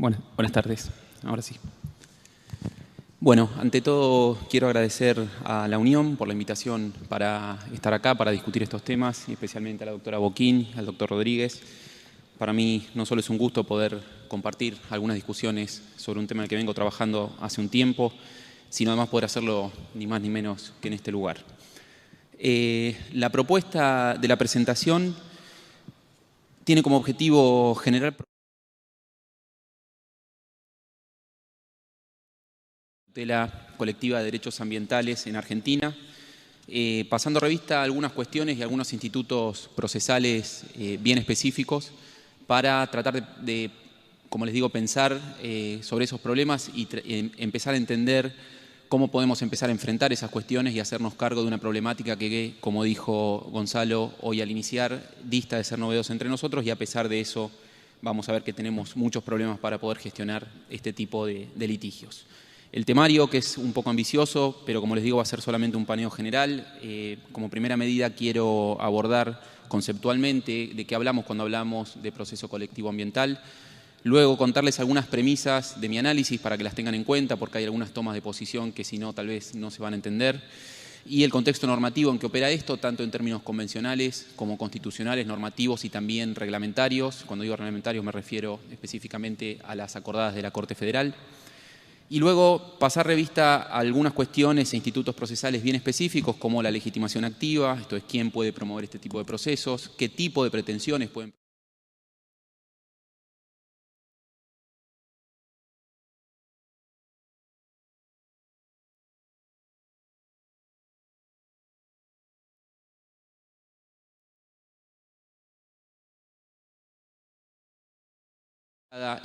Buenas tardes. Ahora sí. Bueno, ante todo quiero agradecer a la Unión por la invitación para estar acá, para discutir estos temas, y especialmente a la doctora Boquín, al doctor Rodríguez. Para mí no solo es un gusto poder compartir algunas discusiones sobre un tema en el que vengo trabajando hace un tiempo, sino además poder hacerlo ni más ni menos que en este lugar. La propuesta de la presentación tiene como objetivo generar tutela colectiva de derechos ambientales en Argentina, pasando revista a algunas cuestiones y algunos institutos procesales bien específicos para tratar de, como les digo, pensar sobre esos problemas y empezar a entender cómo podemos empezar a enfrentar esas cuestiones y hacernos cargo de una problemática que, como dijo Gonzalo hoy al iniciar, dista de ser novedosa entre nosotros, y a pesar de eso vamos a ver que tenemos muchos problemas para poder gestionar este tipo de litigios. El temario, que es un poco ambicioso, pero como les digo va a ser solamente un paneo general. Como primera medida quiero abordar conceptualmente de qué hablamos cuando hablamos de proceso colectivo ambiental. Luego contarles algunas premisas de mi análisis para que las tengan en cuenta, porque hay algunas tomas de posición que si no tal vez no se van a entender. Y el contexto normativo en que opera esto, tanto en términos convencionales como constitucionales, normativos y también reglamentarios. Cuando digo reglamentarios me refiero específicamente a las acordadas de la Corte Federal. Y luego pasar revista a algunas cuestiones e institutos procesales bien específicos, como la legitimación activa, esto es quién puede promover este tipo de procesos, qué tipo de pretensiones pueden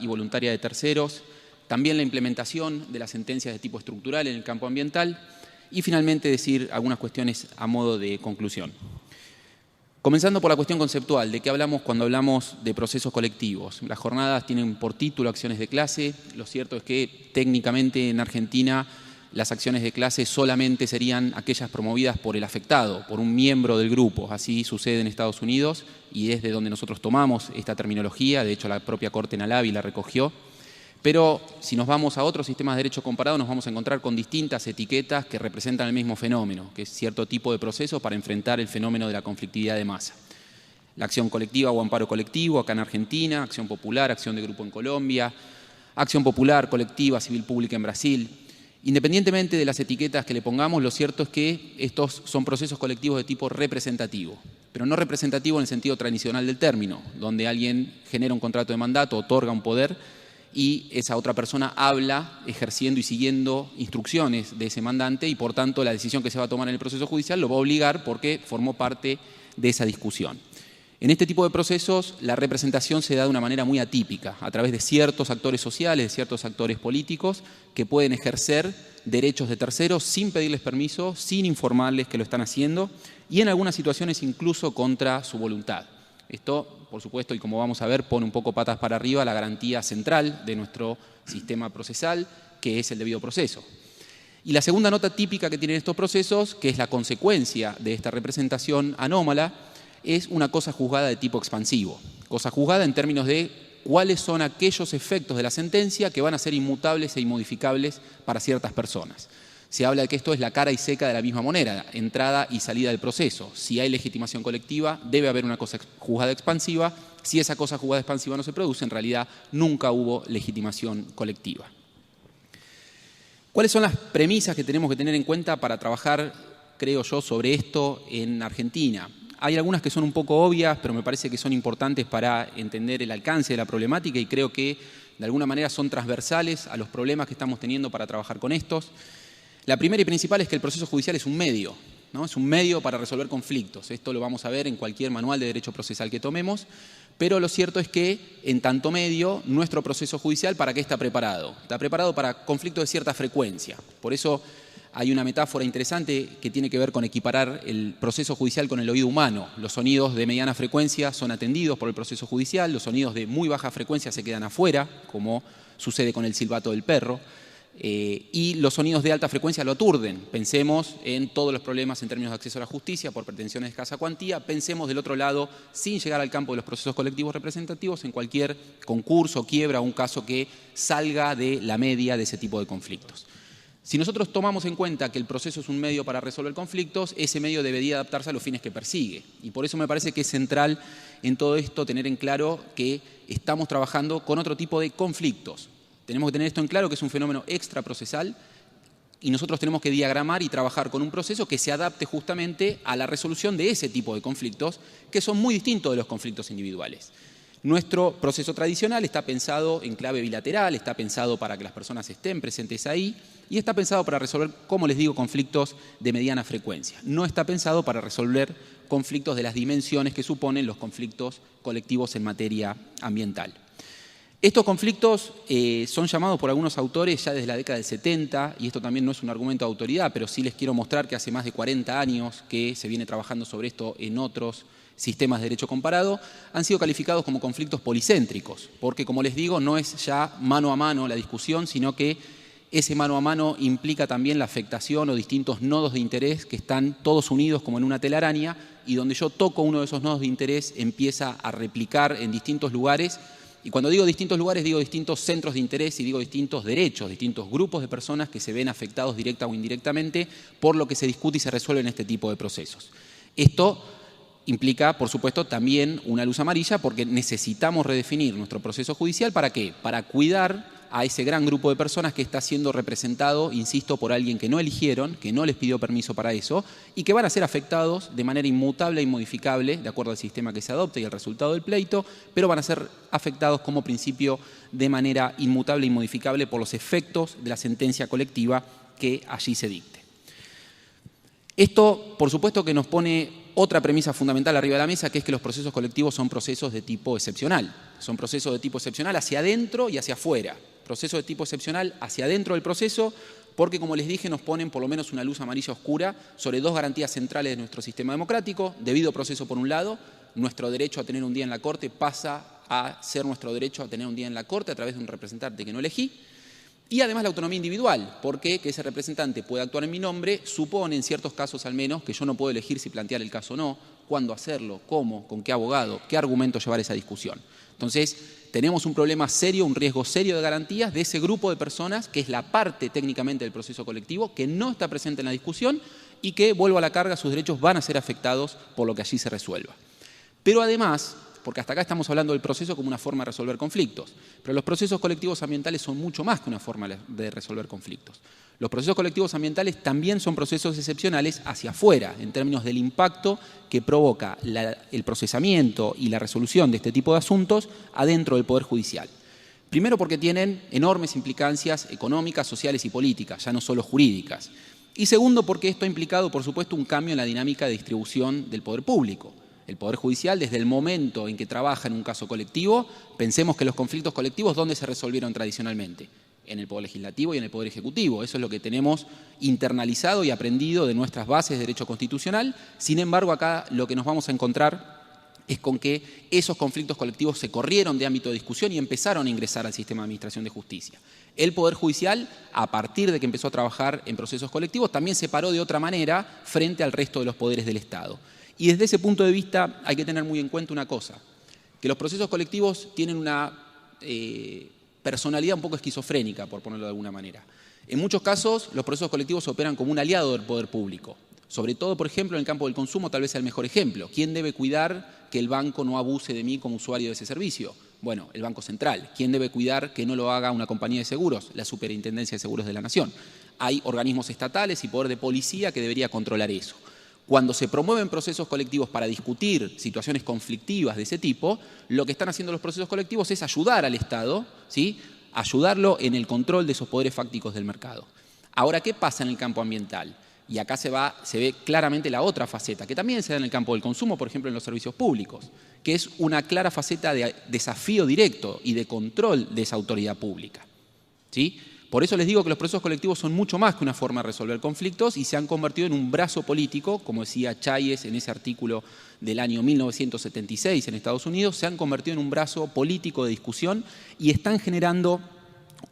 y voluntaria de terceros, también la implementación de las sentencias de tipo estructural en el campo ambiental y finalmente decir algunas cuestiones a modo de conclusión. Comenzando por la cuestión conceptual, ¿de qué hablamos cuando hablamos de procesos colectivos? Las jornadas tienen por título acciones de clase. Lo cierto es que técnicamente en Argentina las acciones de clase solamente serían aquellas promovidas por el afectado, por un miembro del grupo. Así sucede en Estados Unidos y es de donde nosotros tomamos esta terminología. De hecho, la propia Corte Nalavi la recogió. Pero si nos vamos a otros sistemas de derecho comparado, nos vamos a encontrar con distintas etiquetas que representan el mismo fenómeno, que es cierto tipo de proceso para enfrentar el fenómeno de la conflictividad de masa. La acción colectiva o amparo colectivo acá en Argentina, acción popular, acción de grupo en Colombia, acción popular, colectiva, civil pública en Brasil. Independientemente de las etiquetas que le pongamos, lo cierto es que estos son procesos colectivos de tipo representativo, pero no representativo en el sentido tradicional del término, donde alguien genera un contrato de mandato, otorga un poder y esa otra persona habla ejerciendo y siguiendo instrucciones de ese mandante y por tanto la decisión que se va a tomar en el proceso judicial lo va a obligar porque formó parte de esa discusión. En este tipo de procesos la representación se da de una manera muy atípica, a través de ciertos actores sociales, de ciertos actores políticos que pueden ejercer derechos de terceros sin pedirles permiso, sin informarles que lo están haciendo y en algunas situaciones incluso contra su voluntad. Esto, por supuesto, y como vamos a ver, pone un poco patas para arriba la garantía central de nuestro sistema procesal, que es el debido proceso. Y la segunda nota típica que tienen estos procesos, que es la consecuencia de esta representación anómala, es una cosa juzgada de tipo expansivo. Cosa juzgada en términos de cuáles son aquellos efectos de la sentencia que van a ser inmutables e inmodificables para ciertas personas. Se habla de que esto es la cara y seca de la misma moneda, entrada y salida del proceso. Si hay legitimación colectiva, debe haber una cosa juzgada expansiva. Si esa cosa juzgada expansiva no se produce, en realidad nunca hubo legitimación colectiva. ¿Cuáles son las premisas que tenemos que tener en cuenta para trabajar, creo yo, sobre esto en Argentina? Hay algunas que son un poco obvias, pero me parece que son importantes para entender el alcance de la problemática y creo que de alguna manera son transversales a los problemas que estamos teniendo para trabajar con estos. La primera y principal es que el proceso judicial es un medio, ¿no? Es un medio para resolver conflictos. Esto lo vamos a ver en cualquier manual de derecho procesal que tomemos, pero lo cierto es que en tanto medio, nuestro proceso judicial, ¿para qué está preparado? Está preparado para conflictos de cierta frecuencia. Por eso hay una metáfora interesante que tiene que ver con equiparar el proceso judicial con el oído humano. Los sonidos de mediana frecuencia son atendidos por el proceso judicial, los sonidos de muy baja frecuencia se quedan afuera, como sucede con el silbato del perro. y los sonidos de alta frecuencia lo aturden. Pensemos en todos los problemas en términos de acceso a la justicia por pretensiones de escasa cuantía. Pensemos del otro lado, sin llegar al campo de los procesos colectivos representativos, en cualquier concurso, quiebra o un caso que salga de la media de ese tipo de conflictos. Si nosotros tomamos en cuenta que el proceso es un medio para resolver conflictos, ese medio debería adaptarse a los fines que persigue. Y por eso me parece que es central en todo esto tener en claro que estamos trabajando con otro tipo de conflictos. Tenemos que tener esto en claro, que es un fenómeno extraprocesal, y nosotros tenemos que diagramar y trabajar con un proceso que se adapte justamente a la resolución de ese tipo de conflictos, que son muy distintos de los conflictos individuales. Nuestro proceso tradicional está pensado en clave bilateral, está pensado para que las personas estén presentes ahí y está pensado para resolver, como les digo, conflictos de mediana frecuencia. No está pensado para resolver conflictos de las dimensiones que suponen los conflictos colectivos en materia ambiental. Estos conflictos son llamados por algunos autores ya desde la década del 70, y esto también no es un argumento de autoridad, pero sí les quiero mostrar que hace más de 40 años que se viene trabajando sobre esto en otros sistemas de derecho comparado, han sido calificados como conflictos policéntricos, porque, como les digo, no es ya mano a mano la discusión, sino que ese mano a mano implica también la afectación o distintos nodos de interés que están todos unidos como en una telaraña, y donde yo toco uno de esos nodos de interés empieza a replicar en distintos lugares. Y cuando digo distintos lugares, digo distintos centros de interés y digo distintos derechos, distintos grupos de personas que se ven afectados directa o indirectamente por lo que se discute y se resuelve en este tipo de procesos. Esto implica, por supuesto, también una luz amarilla, porque necesitamos redefinir nuestro proceso judicial. ¿Para qué? Para cuidar a ese gran grupo de personas que está siendo representado, insisto, por alguien que no eligieron, que no les pidió permiso para eso, y que van a ser afectados de manera inmutable e inmodificable, de acuerdo al sistema que se adopte y al resultado del pleito, pero van a ser afectados como principio de manera inmutable e inmodificable por los efectos de la sentencia colectiva que allí se dicte. Esto, por supuesto, que nos pone otra premisa fundamental arriba de la mesa, que es que los procesos colectivos son procesos de tipo excepcional. Son procesos de tipo excepcional hacia adentro y hacia afuera. Procesos de tipo excepcional hacia adentro del proceso, porque, como les dije, nos ponen por lo menos una luz amarilla oscura sobre dos garantías centrales de nuestro sistema democrático: debido proceso por un lado, nuestro derecho a tener un día en la Corte pasa a ser nuestro derecho a tener un día en la Corte a través de un representante que no elegí, y además la autonomía individual, porque que ese representante pueda actuar en mi nombre supone, en ciertos casos al menos, que yo no puedo elegir si plantear el caso o no, cuándo hacerlo, cómo, con qué abogado, qué argumento llevar esa discusión. Entonces, tenemos un problema serio, un riesgo serio de garantías de ese grupo de personas, que es la parte técnicamente del proceso colectivo, que no está presente en la discusión y que, vuelvo a la carga, sus derechos van a ser afectados por lo que allí se resuelva. Pero además, porque hasta acá estamos hablando del proceso como una forma de resolver conflictos, pero los procesos colectivos ambientales son mucho más que una forma de resolver conflictos. Los procesos colectivos ambientales también son procesos excepcionales hacia afuera, en términos del impacto que provoca el procesamiento y la resolución de este tipo de asuntos adentro del Poder Judicial. Primero, porque tienen enormes implicancias económicas, sociales y políticas, ya no solo jurídicas. Y segundo, porque esto ha implicado, por supuesto, un cambio en la dinámica de distribución del poder público. El Poder Judicial, desde el momento en que trabaja en un caso colectivo, pensemos que los conflictos colectivos, ¿dónde se resolvieron tradicionalmente? En el Poder Legislativo y en el Poder Ejecutivo. Eso es lo que tenemos internalizado y aprendido de nuestras bases de derecho constitucional. Sin embargo, acá lo que nos vamos a encontrar es con que esos conflictos colectivos se corrieron de ámbito de discusión y empezaron a ingresar al sistema de administración de justicia. El Poder Judicial, a partir de que empezó a trabajar en procesos colectivos, también se paró de otra manera frente al resto de los poderes del Estado. Y desde ese punto de vista hay que tener muy en cuenta una cosa, que los procesos colectivos tienen una personalidad un poco esquizofrénica, por ponerlo de alguna manera. En muchos casos, los procesos colectivos operan como un aliado del poder público. Sobre todo, por ejemplo, en el campo del consumo, tal vez sea el mejor ejemplo. ¿Quién debe cuidar que el banco no abuse de mí como usuario de ese servicio? Bueno, el Banco Central. ¿Quién debe cuidar que no lo haga una compañía de seguros? La Superintendencia de Seguros de la Nación. Hay organismos estatales y poder de policía que debería controlar eso. Cuando se promueven procesos colectivos para discutir situaciones conflictivas de ese tipo, lo que están haciendo los procesos colectivos es ayudar al Estado, ¿sí? Ayudarlo en el control de esos poderes fácticos del mercado. Ahora, ¿qué pasa en el campo ambiental? Y acá se ve claramente la otra faceta, que también se da en el campo del consumo, por ejemplo, en los servicios públicos, que es una clara faceta de desafío directo y de control de esa autoridad pública, ¿sí? Por eso les digo que los procesos colectivos son mucho más que una forma de resolver conflictos y se han convertido en un brazo político, como decía Chayes en ese artículo del año 1976 en Estados Unidos, se han convertido en un brazo político de discusión y están generando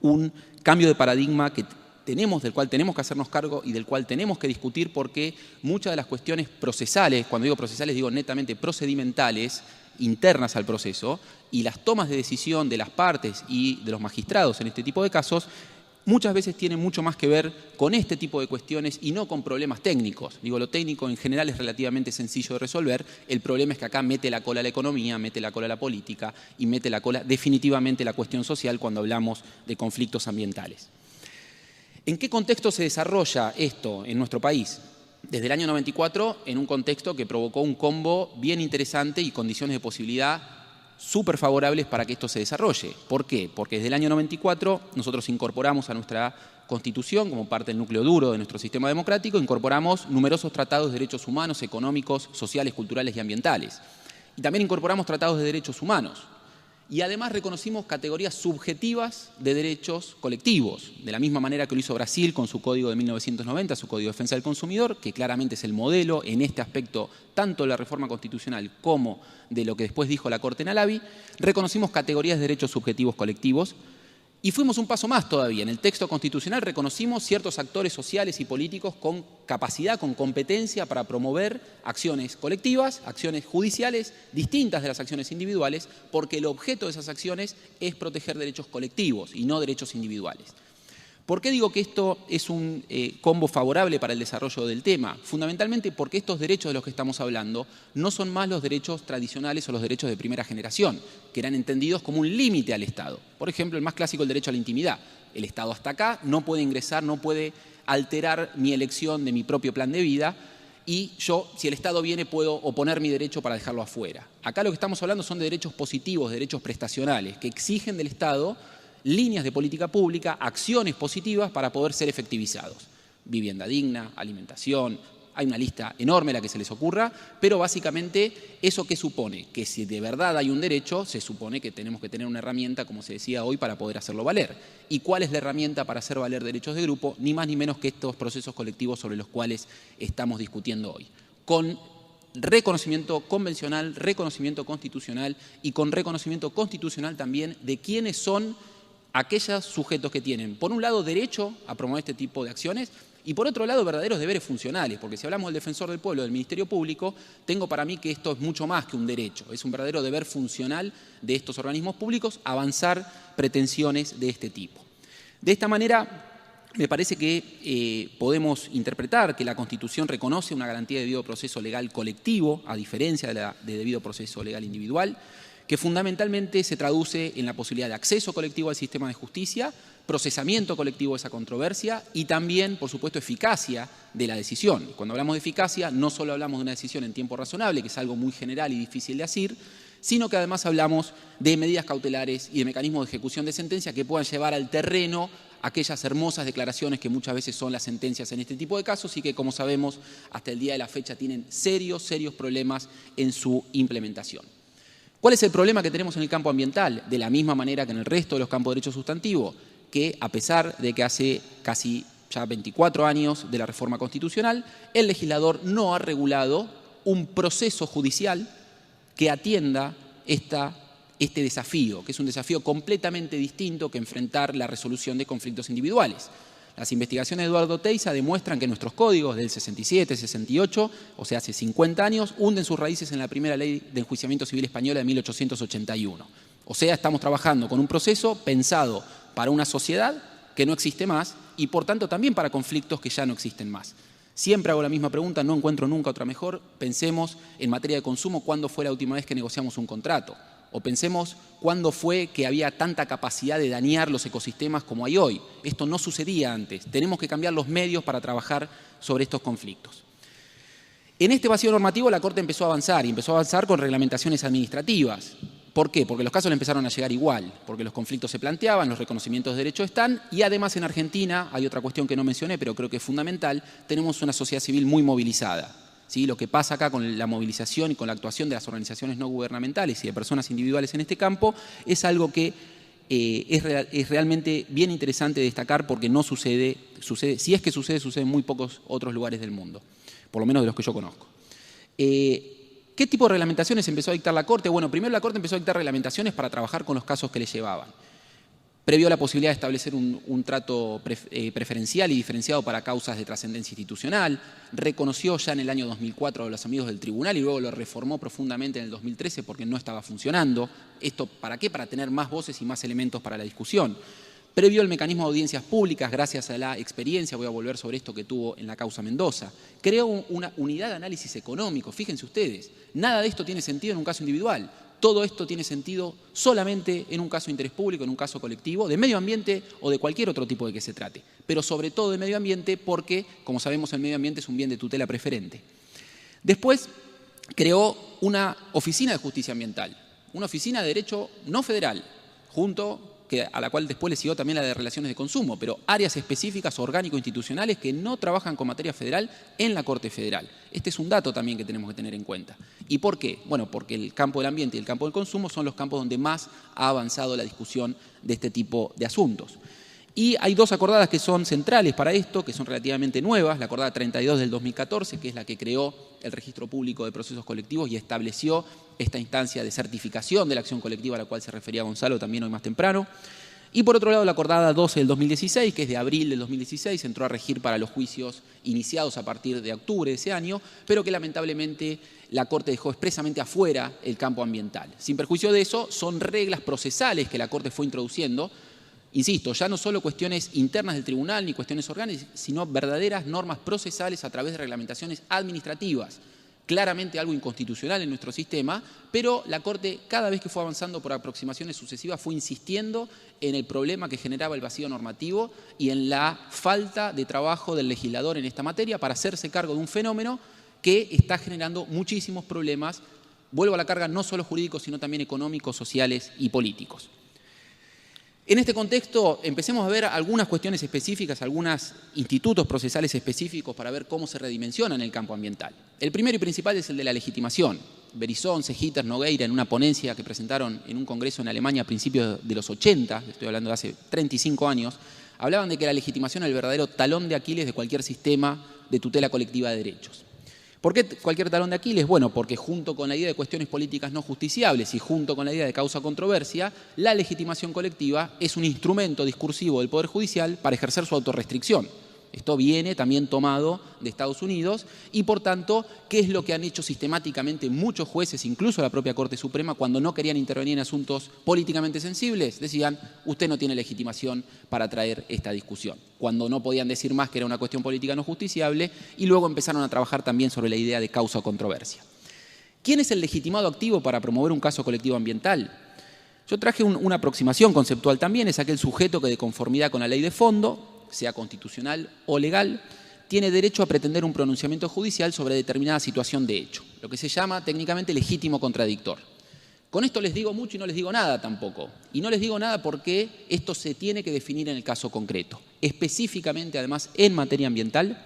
un cambio de paradigma del cual tenemos que hacernos cargo y del cual tenemos que discutir, porque muchas de las cuestiones procesales, cuando digo procesales digo netamente procedimentales, internas al proceso, y las tomas de decisión de las partes y de los magistrados en este tipo de casos, muchas veces tienen mucho más que ver con este tipo de cuestiones y no con problemas técnicos. Digo, lo técnico en general es relativamente sencillo de resolver, el problema es que acá mete la cola la economía, mete la cola la política y mete la cola definitivamente la cuestión social cuando hablamos de conflictos ambientales. ¿En qué contexto se desarrolla esto en nuestro país? Desde el año 94, en un contexto que provocó un combo bien interesante y condiciones de posibilidad súper favorables para que esto se desarrolle. ¿Por qué? Porque desde el año 94 nosotros incorporamos a nuestra Constitución, como parte del núcleo duro de nuestro sistema democrático, incorporamos numerosos tratados de derechos humanos, económicos, sociales, culturales y ambientales. Y también incorporamos tratados de derechos humanos. Y además reconocimos categorías subjetivas de derechos colectivos, de la misma manera que lo hizo Brasil con su Código de 1990, su Código de Defensa del Consumidor, que claramente es el modelo en este aspecto tanto de la reforma constitucional como de lo que después dijo la Corte en Alavi. Reconocimos categorías de derechos subjetivos colectivos y fuimos un paso más todavía. En el texto constitucional reconocimos ciertos actores sociales y políticos con capacidad, con competencia para promover acciones colectivas, acciones judiciales distintas de las acciones individuales, porque el objeto de esas acciones es proteger derechos colectivos y no derechos individuales. ¿Por qué digo que esto es un combo favorable para el desarrollo del tema? Fundamentalmente porque estos derechos de los que estamos hablando no son más los derechos tradicionales o los derechos de primera generación, que eran entendidos como un límite al Estado. Por ejemplo, el más clásico, el derecho a la intimidad. El Estado hasta acá no puede ingresar, no puede alterar mi elección de mi propio plan de vida, y yo, si el Estado viene, puedo oponer mi derecho para dejarlo afuera. Acá lo que estamos hablando son de derechos positivos, de derechos prestacionales, que exigen del Estado líneas de política pública, acciones positivas para poder ser efectivizados. Vivienda digna, alimentación, hay una lista enorme la que se les ocurra, pero básicamente eso que supone que si de verdad hay un derecho, se supone que tenemos que tener una herramienta, como se decía hoy, para poder hacerlo valer. ¿Y cuál es la herramienta para hacer valer derechos de grupo? Ni más ni menos que estos procesos colectivos sobre los cuales estamos discutiendo hoy. Con reconocimiento convencional, reconocimiento constitucional y con reconocimiento constitucional también de quiénes son aquellos sujetos que tienen, por un lado, derecho a promover este tipo de acciones y, por otro lado, verdaderos deberes funcionales, porque si hablamos del defensor del pueblo, del Ministerio Público, tengo para mí que esto es mucho más que un derecho, es un verdadero deber funcional de estos organismos públicos avanzar pretensiones de este tipo. De esta manera, me parece que podemos interpretar que la Constitución reconoce una garantía de debido proceso legal colectivo, a diferencia de debido proceso legal individual, que fundamentalmente se traduce en la posibilidad de acceso colectivo al sistema de justicia, procesamiento colectivo de esa controversia y también, por supuesto, eficacia de la decisión. Cuando hablamos de eficacia, no solo hablamos de una decisión en tiempo razonable, que es algo muy general y difícil de asir, sino que además hablamos de medidas cautelares y de mecanismos de ejecución de sentencia que puedan llevar al terreno aquellas hermosas declaraciones que muchas veces son las sentencias en este tipo de casos y que, como sabemos, hasta el día de la fecha tienen serios problemas en su implementación. ¿Cuál es el problema que tenemos en el campo ambiental? De la misma manera que en el resto de los campos de derecho sustantivo, que a pesar de que hace casi ya 24 años de la reforma constitucional, el legislador no ha regulado un proceso judicial que atienda este desafío, que es un desafío completamente distinto que enfrentar la resolución de conflictos individuales. Las investigaciones de Eduardo Teiza demuestran que nuestros códigos del 67, 68, o sea, hace 50 años, hunden sus raíces en la primera ley de enjuiciamiento civil española de 1881. O sea, estamos trabajando con un proceso pensado para una sociedad que no existe más y, por tanto, también para conflictos que ya no existen más. Siempre hago la misma pregunta, no encuentro nunca otra mejor. Pensemos en materia de consumo, ¿cuándo fue la última vez que negociamos un contrato? O pensemos cuándo fue que había tanta capacidad de dañar los ecosistemas como hay hoy. Esto no sucedía antes. Tenemos que cambiar los medios para trabajar sobre estos conflictos. En este vacío normativo la Corte empezó a avanzar y empezó a avanzar con reglamentaciones administrativas. ¿Por qué? Porque los casos le empezaron a llegar igual, porque los conflictos se planteaban, los reconocimientos de derechos están y además en Argentina, hay otra cuestión que no mencioné pero creo que es fundamental, tenemos una sociedad civil muy movilizada. ¿Sí? Lo que pasa acá con la movilización y con la actuación de las organizaciones no gubernamentales y de personas individuales en este campo es algo que es realmente bien interesante destacar porque no sucede, si es que sucede en muy pocos otros lugares del mundo, por lo menos de los que yo conozco. ¿Qué tipo de reglamentaciones empezó a dictar la Corte? Bueno, primero la Corte empezó a dictar reglamentaciones para trabajar con los casos que le llevaban. Previó la posibilidad de establecer un trato preferencial y diferenciado para causas de trascendencia institucional, reconoció ya en el año 2004 a los amigos del tribunal y luego lo reformó profundamente en el 2013 porque no estaba funcionando. ¿Esto para qué? Para tener más voces y más elementos para la discusión. Previó el mecanismo de audiencias públicas gracias a la experiencia, voy a volver sobre esto, que tuvo en la causa Mendoza. Creó una unidad de análisis económico, fíjense ustedes, nada de esto tiene sentido en un caso individual. Todo esto tiene sentido solamente en un caso de interés público, en un caso colectivo, de medio ambiente o de cualquier otro tipo de que se trate. Pero sobre todo de medio ambiente porque, como sabemos, el medio ambiente es un bien de tutela preferente. Después creó una oficina de justicia ambiental, una oficina de derecho no federal, a la cual después le siguió también la de relaciones de consumo, pero áreas específicas orgánico-institucionales que no trabajan con materia federal en la Corte Federal. Este es un dato también que tenemos que tener en cuenta. ¿Y por qué? Bueno, porque el campo del ambiente y el campo del consumo son los campos donde más ha avanzado la discusión de este tipo de asuntos. Y hay dos acordadas que son centrales para esto, que son relativamente nuevas. La acordada 32 del 2014, que es la que creó el Registro Público de Procesos Colectivos y estableció esta instancia de certificación de la acción colectiva a la cual se refería Gonzalo también hoy más temprano. Y por otro lado, la acordada 12 del 2016, que es de abril del 2016, entró a regir para los juicios iniciados a partir de octubre de ese año, pero que lamentablemente la Corte dejó expresamente afuera el campo ambiental. Sin perjuicio de eso, son reglas procesales que la Corte fue introduciendo. Insisto, ya no solo cuestiones internas del tribunal ni cuestiones orgánicas, sino verdaderas normas procesales a través de reglamentaciones administrativas. Claramente algo inconstitucional en nuestro sistema, pero la Corte cada vez que fue avanzando por aproximaciones sucesivas fue insistiendo en el problema que generaba el vacío normativo y en la falta de trabajo del legislador en esta materia para hacerse cargo de un fenómeno que está generando muchísimos problemas, vuelvo a la carga, no solo jurídicos, sino también económicos, sociales y políticos. En este contexto, empecemos a ver algunas cuestiones específicas, algunos institutos procesales específicos para ver cómo se redimensionan el campo ambiental. El primero y principal es el de la legitimación. Berizón, Sejitas, Nogueira, en una ponencia que presentaron en un congreso en Alemania a principios de los 80, estoy hablando de hace 35 años, hablaban de que la legitimación es el verdadero talón de Aquiles de cualquier sistema de tutela colectiva de derechos. ¿Por qué cualquier talón de Aquiles? Bueno, porque junto con la idea de cuestiones políticas no justiciables y junto con la idea de causa-controversia, la legitimación colectiva es un instrumento discursivo del Poder Judicial para ejercer su autorrestricción. Esto viene también tomado de Estados Unidos y, por tanto, ¿qué es lo que han hecho sistemáticamente muchos jueces, incluso la propia Corte Suprema, cuando no querían intervenir en asuntos políticamente sensibles? Decían, usted no tiene legitimación para traer esta discusión. Cuando no podían decir más que era una cuestión política no justiciable, y luego empezaron a trabajar también sobre la idea de causa o controversia. ¿Quién es el legitimado activo para promover un caso colectivo ambiental? Yo traje una aproximación conceptual también, es aquel sujeto que de conformidad con la ley de fondo, sea constitucional o legal, tiene derecho a pretender un pronunciamiento judicial sobre determinada situación de hecho, lo que se llama técnicamente legítimo contradictor. Con esto les digo mucho y no les digo nada tampoco. Y no les digo nada porque esto se tiene que definir en el caso concreto. Específicamente, además, en materia ambiental,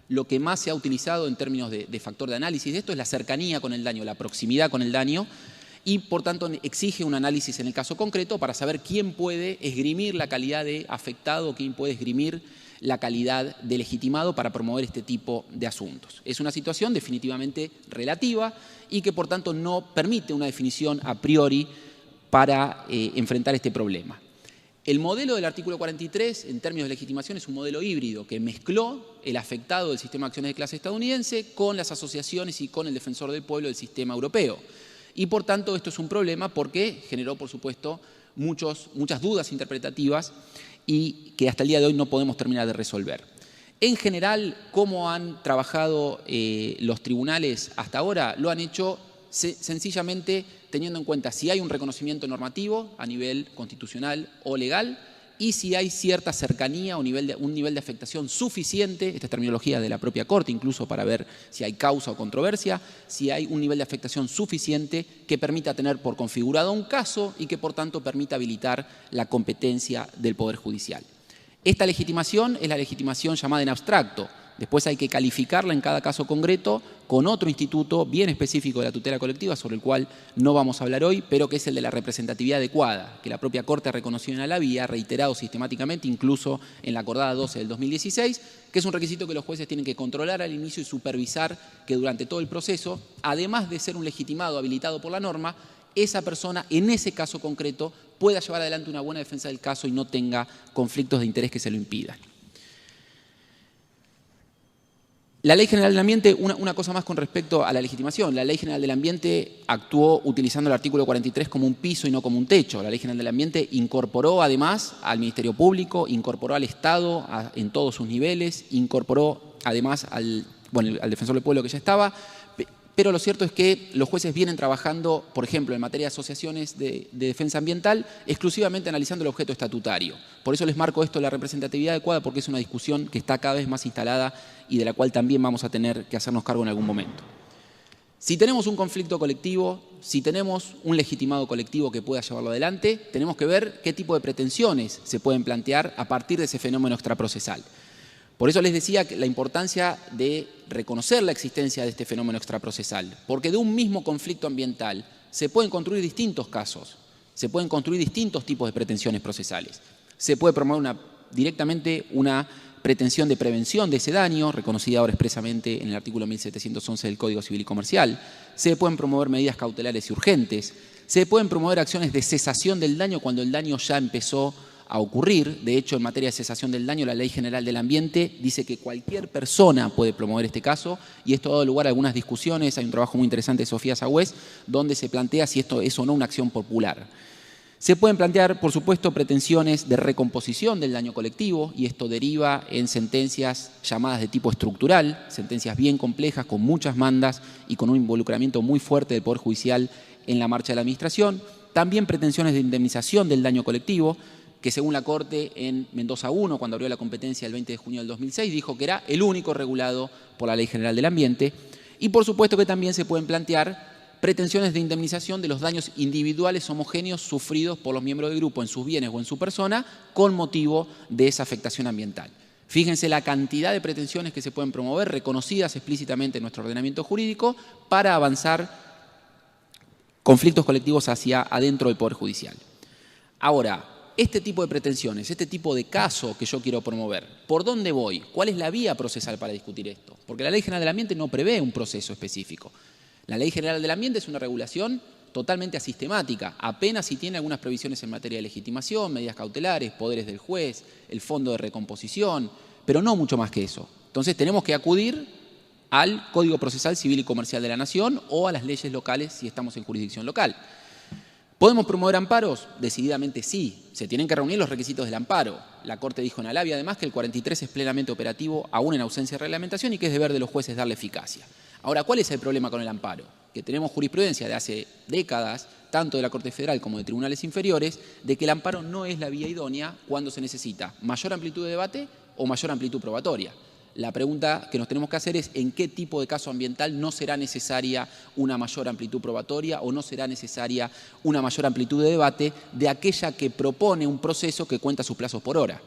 lo que más se ha utilizado en términos de factor de análisis de esto es la cercanía con el daño, la proximidad con el daño, y por tanto exige un análisis en el caso concreto para saber quién puede esgrimir la calidad de afectado, quién puede esgrimir la calidad de legitimado para promover este tipo de asuntos. Es una situación definitivamente relativa y que por tanto no permite una definición a priori para enfrentar este problema. El modelo del artículo 43 en términos de legitimación es un modelo híbrido que mezcló el afectado del sistema de acciones de clase estadounidense con las asociaciones y con el defensor del pueblo del sistema europeo. Y por tanto esto es un problema porque generó, por supuesto, muchas dudas interpretativas y que hasta el día de hoy no podemos terminar de resolver. En general, ¿cómo han trabajado los tribunales hasta ahora? Lo han hecho sencillamente teniendo en cuenta si hay un reconocimiento normativo a nivel constitucional o legal y si hay cierta cercanía o un nivel de afectación suficiente, esta es terminología de la propia Corte, incluso para ver si hay causa o controversia, si hay un nivel de afectación suficiente que permita tener por configurado un caso y que por tanto permita habilitar la competencia del Poder Judicial. Esta legitimación es la legitimación llamada en abstracto. Después hay que calificarla en cada caso concreto con otro instituto bien específico de la tutela colectiva, sobre el cual no vamos a hablar hoy, pero que es el de la representatividad adecuada, que la propia Corte ha reconocido en Alavi y ha reiterado sistemáticamente, incluso en la acordada 12 del 2016, que es un requisito que los jueces tienen que controlar al inicio y supervisar que durante todo el proceso, además de ser un legitimado habilitado por la norma, esa persona en ese caso concreto pueda llevar adelante una buena defensa del caso y no tenga conflictos de interés que se lo impidan. La Ley General del Ambiente, una cosa más con respecto a la legitimación. La Ley General del Ambiente actuó utilizando el artículo 43 como un piso y no como un techo. La Ley General del Ambiente incorporó además al Ministerio Público, incorporó al Estado en todos sus niveles, incorporó además al Defensor del Pueblo que ya estaba, pero lo cierto es que los jueces vienen trabajando, por ejemplo, en materia de asociaciones de defensa ambiental, exclusivamente analizando el objeto estatutario. Por eso les marco esto de la representatividad adecuada, porque es una discusión que está cada vez más instalada y de la cual también vamos a tener que hacernos cargo en algún momento. Si tenemos un conflicto colectivo, si tenemos un legitimado colectivo que pueda llevarlo adelante, tenemos que ver qué tipo de pretensiones se pueden plantear a partir de ese fenómeno extraprocesal. Por eso les decía que la importancia de reconocer la existencia de este fenómeno extraprocesal, porque de un mismo conflicto ambiental se pueden construir distintos casos, se pueden construir distintos tipos de pretensiones procesales. Se puede promover directamente una pretensión de prevención de ese daño, reconocida ahora expresamente en el artículo 1711 del Código Civil y Comercial. Se pueden promover medidas cautelares y urgentes. Se pueden promover acciones de cesación del daño cuando el daño ya empezó a ocurrir. De hecho, en materia de cesación del daño, la Ley General del Ambiente dice que cualquier persona puede promover este caso, y esto ha dado lugar a algunas discusiones. Hay un trabajo muy interesante de Sofía Sagüez, donde se plantea si esto es o no una acción popular. Se pueden plantear, por supuesto, pretensiones de recomposición del daño colectivo, y esto deriva en sentencias llamadas de tipo estructural, sentencias bien complejas, con muchas mandas y con un involucramiento muy fuerte del Poder Judicial en la marcha de la Administración. También pretensiones de indemnización del daño colectivo, que según la Corte en Mendoza 1, cuando abrió la competencia el 20 de junio del 2006, dijo que era el único regulado por la Ley General del Ambiente. Y por supuesto que también se pueden plantear pretensiones de indemnización de los daños individuales homogéneos sufridos por los miembros del grupo en sus bienes o en su persona con motivo de esa afectación ambiental. Fíjense la cantidad de pretensiones que se pueden promover, reconocidas explícitamente en nuestro ordenamiento jurídico, para avanzar conflictos colectivos hacia adentro del Poder Judicial. Ahora, este tipo de pretensiones, este tipo de caso que yo quiero promover, ¿por dónde voy? ¿Cuál es la vía procesal para discutir esto? Porque la Ley General del Ambiente no prevé un proceso específico. La Ley General del Ambiente es una regulación totalmente asistemática, apenas si tiene algunas previsiones en materia de legitimación, medidas cautelares, poderes del juez, el fondo de recomposición, pero no mucho más que eso. Entonces tenemos que acudir al Código Procesal Civil y Comercial de la Nación o a las leyes locales si estamos en jurisdicción local. ¿Podemos promover amparos? Decididamente sí. Se tienen que reunir los requisitos del amparo. La Corte dijo en Alavia además que el 43 es plenamente operativo aún en ausencia de reglamentación y que es deber de los jueces darle eficacia. Ahora, ¿cuál es el problema con el amparo? Que tenemos jurisprudencia de hace décadas, tanto de la Corte Federal como de tribunales inferiores, de que el amparo no es la vía idónea cuando se necesita mayor amplitud de debate o mayor amplitud probatoria. La pregunta que nos tenemos que hacer es en qué tipo de caso ambiental no será necesaria una mayor amplitud probatoria o no será necesaria una mayor amplitud de debate de aquella que propone un proceso que cuenta sus plazos por hora.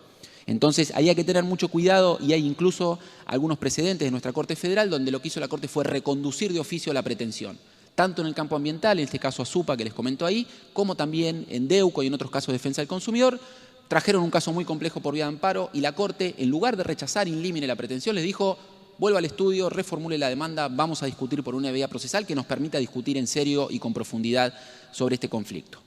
Entonces, ahí hay que tener mucho cuidado y hay incluso algunos precedentes de nuestra Corte Federal donde lo que hizo la Corte fue reconducir de oficio la pretensión, tanto en el campo ambiental, en este caso ASUPA que les comento ahí, como también en DEUCO y en otros casos de defensa del consumidor. Trajeron un caso muy complejo por vía de amparo y la Corte, en lugar de rechazar in limine la pretensión, les dijo: vuelva al estudio, reformule la demanda, vamos a discutir por una vía procesal que nos permita discutir en serio y con profundidad sobre este conflicto.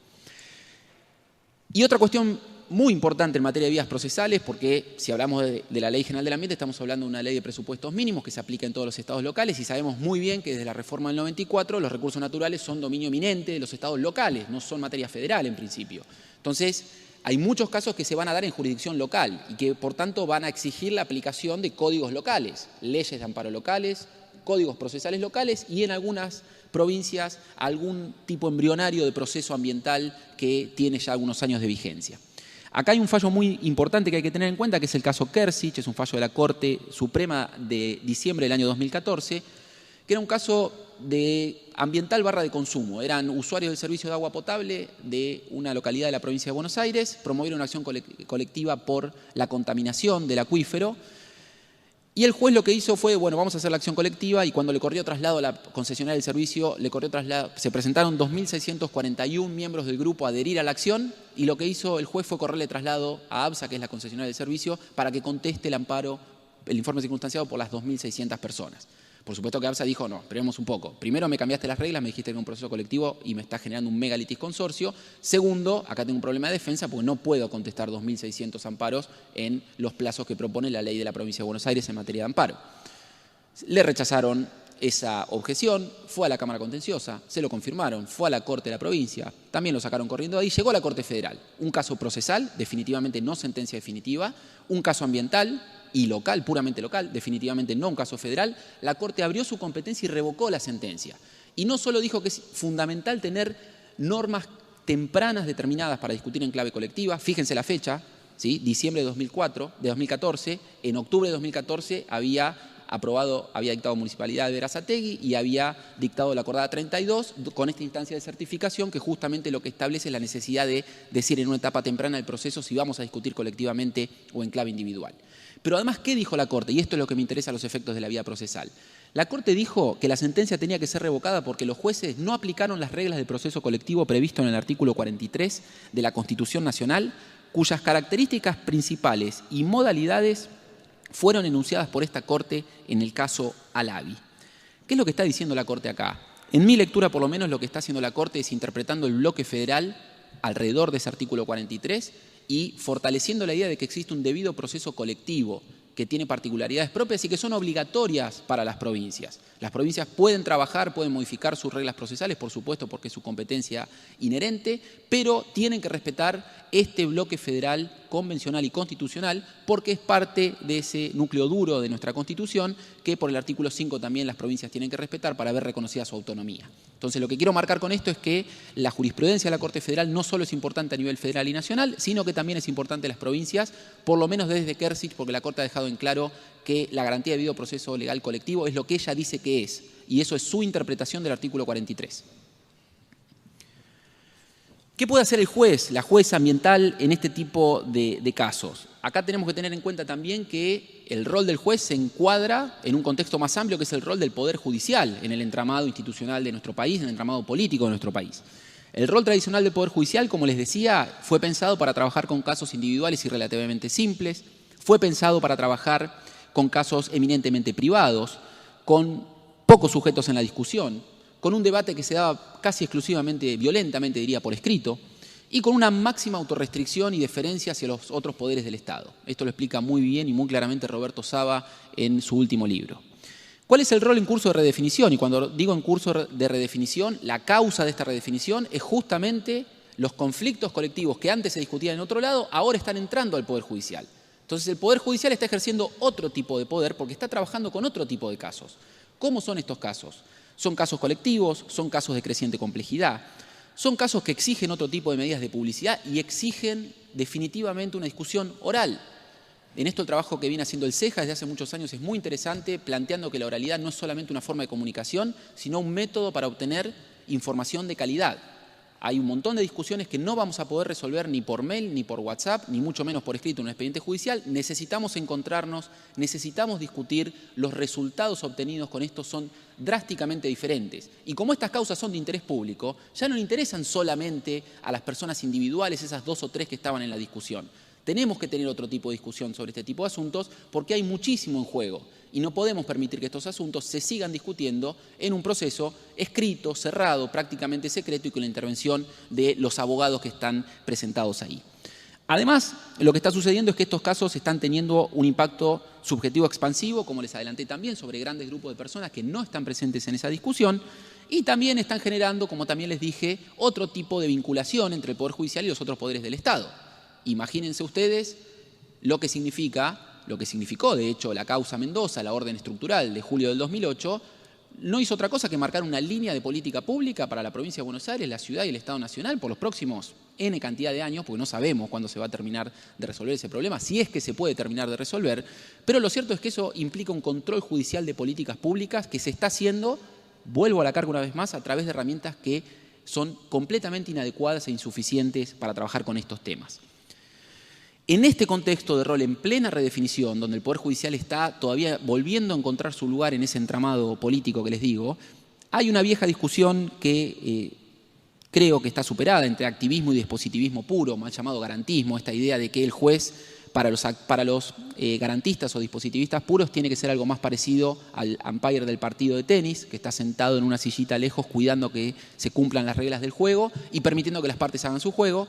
Y otra cuestión muy importante en materia de vías procesales, porque si hablamos de la Ley General del Ambiente estamos hablando de una ley de presupuestos mínimos que se aplica en todos los estados locales y sabemos muy bien que desde la reforma del 94 los recursos naturales son dominio eminente de los estados locales, no son materia federal en principio. Entonces, hay muchos casos que se van a dar en jurisdicción local y que, por tanto, van a exigir la aplicación de códigos locales, leyes de amparo locales, códigos procesales locales y, en algunas provincias, algún tipo embrionario de proceso ambiental que tiene ya algunos años de vigencia. Acá hay un fallo muy importante que hay que tener en cuenta, que es el caso Kersich, es un fallo de la Corte Suprema de diciembre del año 2014, que era un caso de ambiental / de consumo. Eran usuarios del servicio de agua potable de una localidad de la provincia de Buenos Aires, promovieron una acción colectiva por la contaminación del acuífero y el juez lo que hizo fue, bueno, vamos a hacer la acción colectiva, y cuando le corrió traslado a la concesionaria del servicio, se presentaron 2.641 miembros del grupo a adherir a la acción y lo que hizo el juez fue correrle traslado a ABSA, que es la concesionaria del servicio, para que conteste el amparo, el informe circunstanciado por las 2.600 personas. Por supuesto que ABSA dijo, no, esperemos un poco. Primero me cambiaste las reglas, me dijiste que era un proceso colectivo y me está generando un megalitis consorcio. Segundo, acá tengo un problema de defensa porque no puedo contestar 2.600 amparos en los plazos que propone la ley de la provincia de Buenos Aires en materia de amparo. Le rechazaron esa objeción, fue a la Cámara Contenciosa, se lo confirmaron, fue a la Corte de la provincia, también lo sacaron corriendo de ahí, llegó a la Corte Federal. Un caso procesal, definitivamente no sentencia definitiva, un caso ambiental y local, puramente local, definitivamente no un caso federal. La Corte abrió su competencia y revocó la sentencia. Y no solo dijo que es fundamental tener normas tempranas determinadas para discutir en clave colectiva, fíjense la fecha, ¿sí? Diciembre de 2014, en octubre de 2014 había dictado Municipalidad de Berazategui y había dictado la acordada 32 con esta instancia de certificación que justamente lo que establece es la necesidad de decir en una etapa temprana del proceso si vamos a discutir colectivamente o en clave individual. Pero además, ¿qué dijo la Corte? Y esto es lo que me interesa a los efectos de la vía procesal. La Corte dijo que la sentencia tenía que ser revocada porque los jueces no aplicaron las reglas del proceso colectivo previsto en el artículo 43 de la Constitución Nacional, cuyas características principales y modalidades fueron enunciadas por esta Corte en el caso Alavi. ¿Qué es lo que está diciendo la Corte acá? En mi lectura, por lo menos, lo que está haciendo la Corte es interpretando el bloque federal alrededor de ese artículo 43 y fortaleciendo la idea de que existe un debido proceso colectivo que tiene particularidades propias y que son obligatorias para las provincias. Las provincias pueden trabajar, pueden modificar sus reglas procesales, por supuesto, porque es su competencia inherente, pero tienen que respetar este bloque federal convencional y constitucional porque es parte de ese núcleo duro de nuestra Constitución que por el artículo 5 también las provincias tienen que respetar para ver reconocida su autonomía. Entonces, lo que quiero marcar con esto es que la jurisprudencia de la Corte Federal no solo es importante a nivel federal y nacional, sino que también es importante en las provincias, por lo menos desde Kersich, porque la Corte ha dejado en claro que la garantía de debido proceso legal colectivo es lo que ella dice que es, y eso es su interpretación del artículo 43. ¿Qué puede hacer el juez, la jueza ambiental en este tipo de casos? Acá tenemos que tener en cuenta también que el rol del juez se encuadra en un contexto más amplio que es el rol del Poder Judicial en el entramado institucional de nuestro país, en el entramado político de nuestro país. El rol tradicional del Poder Judicial, como les decía, fue pensado para trabajar con casos individuales y relativamente simples, fue pensado para trabajar con casos eminentemente privados, con pocos sujetos en la discusión, con un debate que se daba casi exclusivamente, violentamente diría, por escrito, y con una máxima autorrestricción y deferencia hacia los otros poderes del Estado. Esto lo explica muy bien y muy claramente Roberto Saba en su último libro. ¿Cuál es el rol en curso de redefinición? Y cuando digo en curso de redefinición, la causa de esta redefinición es justamente los conflictos colectivos que antes se discutían en otro lado, ahora están entrando al Poder Judicial. Entonces el Poder Judicial está ejerciendo otro tipo de poder porque está trabajando con otro tipo de casos. ¿Cómo son estos casos? Son casos colectivos, son casos de creciente complejidad, son casos que exigen otro tipo de medidas de publicidad y exigen definitivamente una discusión oral. En esto el trabajo que viene haciendo el CEJA desde hace muchos años es muy interesante, planteando que la oralidad no es solamente una forma de comunicación, sino un método para obtener información de calidad. Hay un montón de discusiones que no vamos a poder resolver ni por mail, ni por WhatsApp, ni mucho menos por escrito en un expediente judicial. Necesitamos encontrarnos, necesitamos discutir. Los resultados obtenidos con esto son drásticamente diferentes. Y como estas causas son de interés público, ya no le interesan solamente a las personas individuales, esas 2 o 3 que estaban en la discusión. Tenemos que tener otro tipo de discusión sobre este tipo de asuntos porque hay muchísimo en juego y no podemos permitir que estos asuntos se sigan discutiendo en un proceso escrito, cerrado, prácticamente secreto y con la intervención de los abogados que están presentados ahí. Además, lo que está sucediendo es que estos casos están teniendo un impacto subjetivo expansivo, como les adelanté también, sobre grandes grupos de personas que no están presentes en esa discusión y también están generando, como también les dije, otro tipo de vinculación entre el Poder Judicial y los otros poderes del Estado. Imagínense ustedes lo que significó, de hecho, la causa Mendoza, la orden estructural de julio del 2008, no hizo otra cosa que marcar una línea de política pública para la provincia de Buenos Aires, la ciudad y el Estado Nacional por los próximos N cantidad de años, porque no sabemos cuándo se va a terminar de resolver ese problema, si es que se puede terminar de resolver, pero lo cierto es que eso implica un control judicial de políticas públicas que se está haciendo, vuelvo a la carga una vez más, a través de herramientas que son completamente inadecuadas e insuficientes para trabajar con estos temas. En este contexto de rol en plena redefinición, donde el Poder Judicial está todavía volviendo a encontrar su lugar en ese entramado político que les digo, hay una vieja discusión que creo que está superada entre activismo y dispositivismo puro, mal llamado garantismo, esta idea de que el juez para los garantistas o dispositivistas puros tiene que ser algo más parecido al umpire del partido de tenis, que está sentado en una sillita lejos cuidando que se cumplan las reglas del juego y permitiendo que las partes hagan su juego.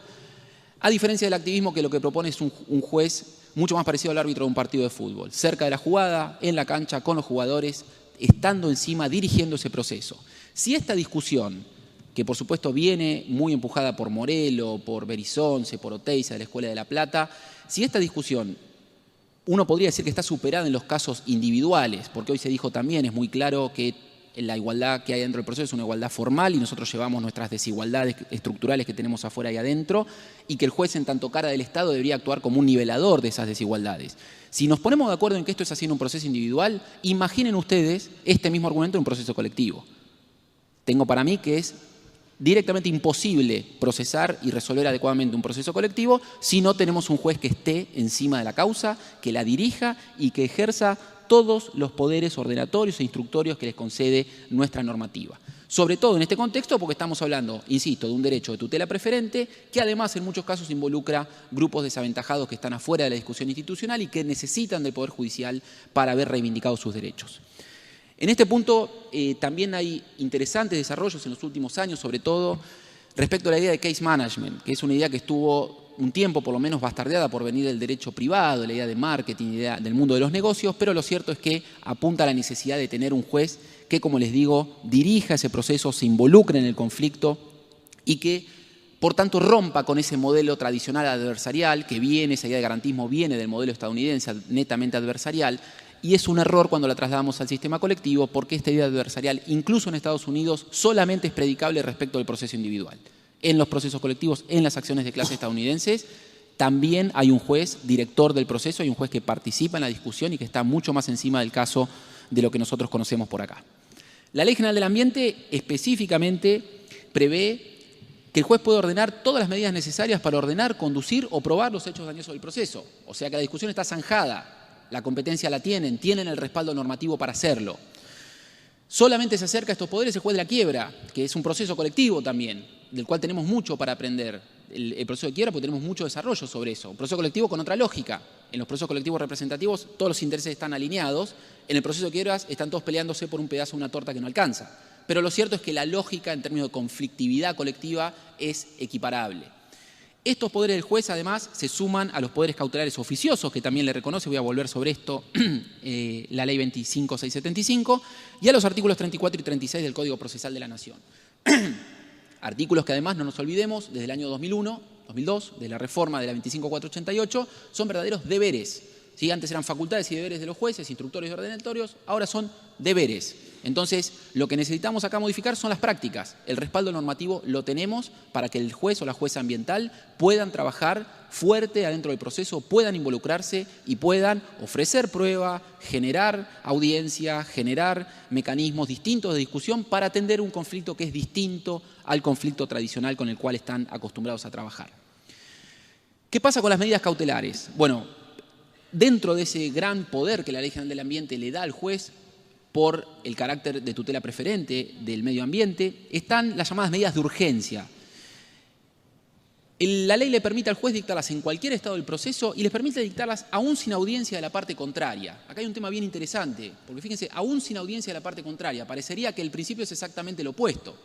A diferencia del activismo, que lo que propone es un juez mucho más parecido al árbitro de un partido de fútbol, cerca de la jugada, en la cancha, con los jugadores, estando encima, dirigiendo ese proceso. Si esta discusión, que por supuesto viene muy empujada por Morelo, por Berizonce, por Oteiza de la Escuela de La Plata, si esta discusión uno podría decir que está superada en los casos individuales, porque hoy se dijo también, es muy claro que la igualdad que hay dentro del proceso es una igualdad formal y nosotros llevamos nuestras desigualdades estructurales que tenemos afuera y adentro, y que el juez, en tanto cara del Estado, debería actuar como un nivelador de esas desigualdades. Si nos ponemos de acuerdo en que esto es así en un proceso individual, imaginen ustedes este mismo argumento en un proceso colectivo. Tengo para mí que es directamente imposible procesar y resolver adecuadamente un proceso colectivo si no tenemos un juez que esté encima de la causa, que la dirija y que ejerza todos los poderes ordenatorios e instructorios que les concede nuestra normativa. Sobre todo en este contexto porque estamos hablando, insisto, de un derecho de tutela preferente que además en muchos casos involucra grupos desaventajados que están afuera de la discusión institucional y que necesitan del Poder Judicial para haber reivindicado sus derechos. En este punto también hay interesantes desarrollos en los últimos años, sobre todo respecto a la idea de case management, que es una idea que estuvo un tiempo por lo menos bastardeada por venir del derecho privado, la idea de marketing, la idea del mundo de los negocios, pero lo cierto es que apunta a la necesidad de tener un juez que, como les digo, dirija ese proceso, se involucre en el conflicto y que, por tanto, rompa con ese modelo tradicional adversarial que viene, esa idea de garantismo viene del modelo estadounidense netamente adversarial. Y es un error cuando la trasladamos al sistema colectivo porque esta idea adversarial, incluso en Estados Unidos, solamente es predicable respecto del proceso individual. En los procesos colectivos, en las acciones de clase estadounidenses, también hay un juez director del proceso, hay un juez que participa en la discusión y que está mucho más encima del caso de lo que nosotros conocemos por acá. La Ley General del Ambiente específicamente prevé que el juez puede ordenar todas las medidas necesarias para ordenar, conducir o probar los hechos dañosos del proceso. O sea que la discusión está zanjada. La competencia la tienen el respaldo normativo para hacerlo. Solamente se acerca a estos poderes el juez de la quiebra, que es un proceso colectivo también, del cual tenemos mucho para aprender. El proceso de quiebra, porque tenemos mucho desarrollo sobre eso. Un proceso colectivo con otra lógica. En los procesos colectivos representativos todos los intereses están alineados. En el proceso de quiebras están todos peleándose por un pedazo de una torta que no alcanza. Pero lo cierto es que la lógica en términos de conflictividad colectiva es equiparable. Estos poderes del juez, además, se suman a los poderes cautelares oficiosos, que también le reconoce, voy a volver sobre esto, la Ley 25675, y a los artículos 34 y 36 del Código Procesal de la Nación. Artículos que, además, no nos olvidemos, desde el año 2002, de la reforma de la 25488, son verdaderos deberes. ¿Sí? Antes eran facultades y deberes de los jueces, instructores y ordenatorios, ahora son deberes. Entonces, lo que necesitamos acá modificar son las prácticas. El respaldo normativo lo tenemos para que el juez o la jueza ambiental puedan trabajar fuerte adentro del proceso, puedan involucrarse y puedan ofrecer prueba, generar audiencia, generar mecanismos distintos de discusión para atender un conflicto que es distinto al conflicto tradicional con el cual están acostumbrados a trabajar. ¿Qué pasa con las medidas cautelares? Bueno, dentro de ese gran poder que la Ley General del Ambiente le da al juez por el carácter de tutela preferente del medio ambiente, están las llamadas medidas de urgencia. La ley le permite al juez dictarlas en cualquier estado del proceso y les permite dictarlas aún sin audiencia de la parte contraria. Acá hay un tema bien interesante, porque fíjense, aún sin audiencia de la parte contraria, parecería que el principio es exactamente lo opuesto,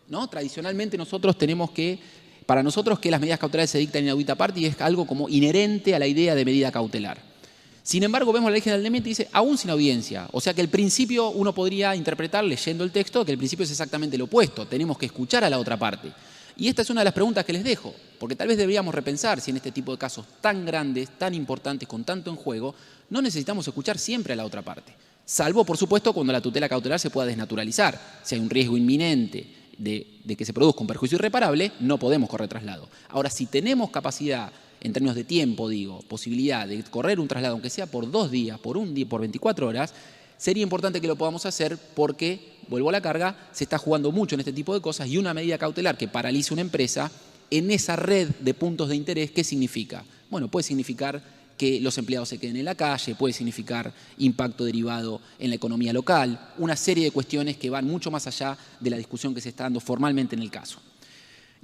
¿no? Tradicionalmente nosotros tenemos que, para nosotros, que las medidas cautelares se dictan inaudita parte y es algo como inherente a la idea de medida cautelar. Sin embargo, vemos la Ley General del Ambiente y dice aún sin audiencia. O sea que el principio uno podría interpretar leyendo el texto que el principio es exactamente lo opuesto. Tenemos que escuchar a la otra parte. Y esta es una de las preguntas que les dejo, porque tal vez deberíamos repensar si en este tipo de casos tan grandes, tan importantes, con tanto en juego, no necesitamos escuchar siempre a la otra parte. Salvo, por supuesto, cuando la tutela cautelar se pueda desnaturalizar. Si hay un riesgo inminente de que se produzca un perjuicio irreparable, no podemos correr traslado. Ahora, si tenemos capacidad, en términos de tiempo, digo, posibilidad de correr un traslado, aunque sea por 2 días, por un día, por 24 horas, sería importante que lo podamos hacer porque, vuelvo a la carga, se está jugando mucho en este tipo de cosas y una medida cautelar que paralice una empresa en esa red de puntos de interés, ¿qué significa? Bueno, puede significar que los empleados se queden en la calle, puede significar impacto derivado en la economía local, una serie de cuestiones que van mucho más allá de la discusión que se está dando formalmente en el caso.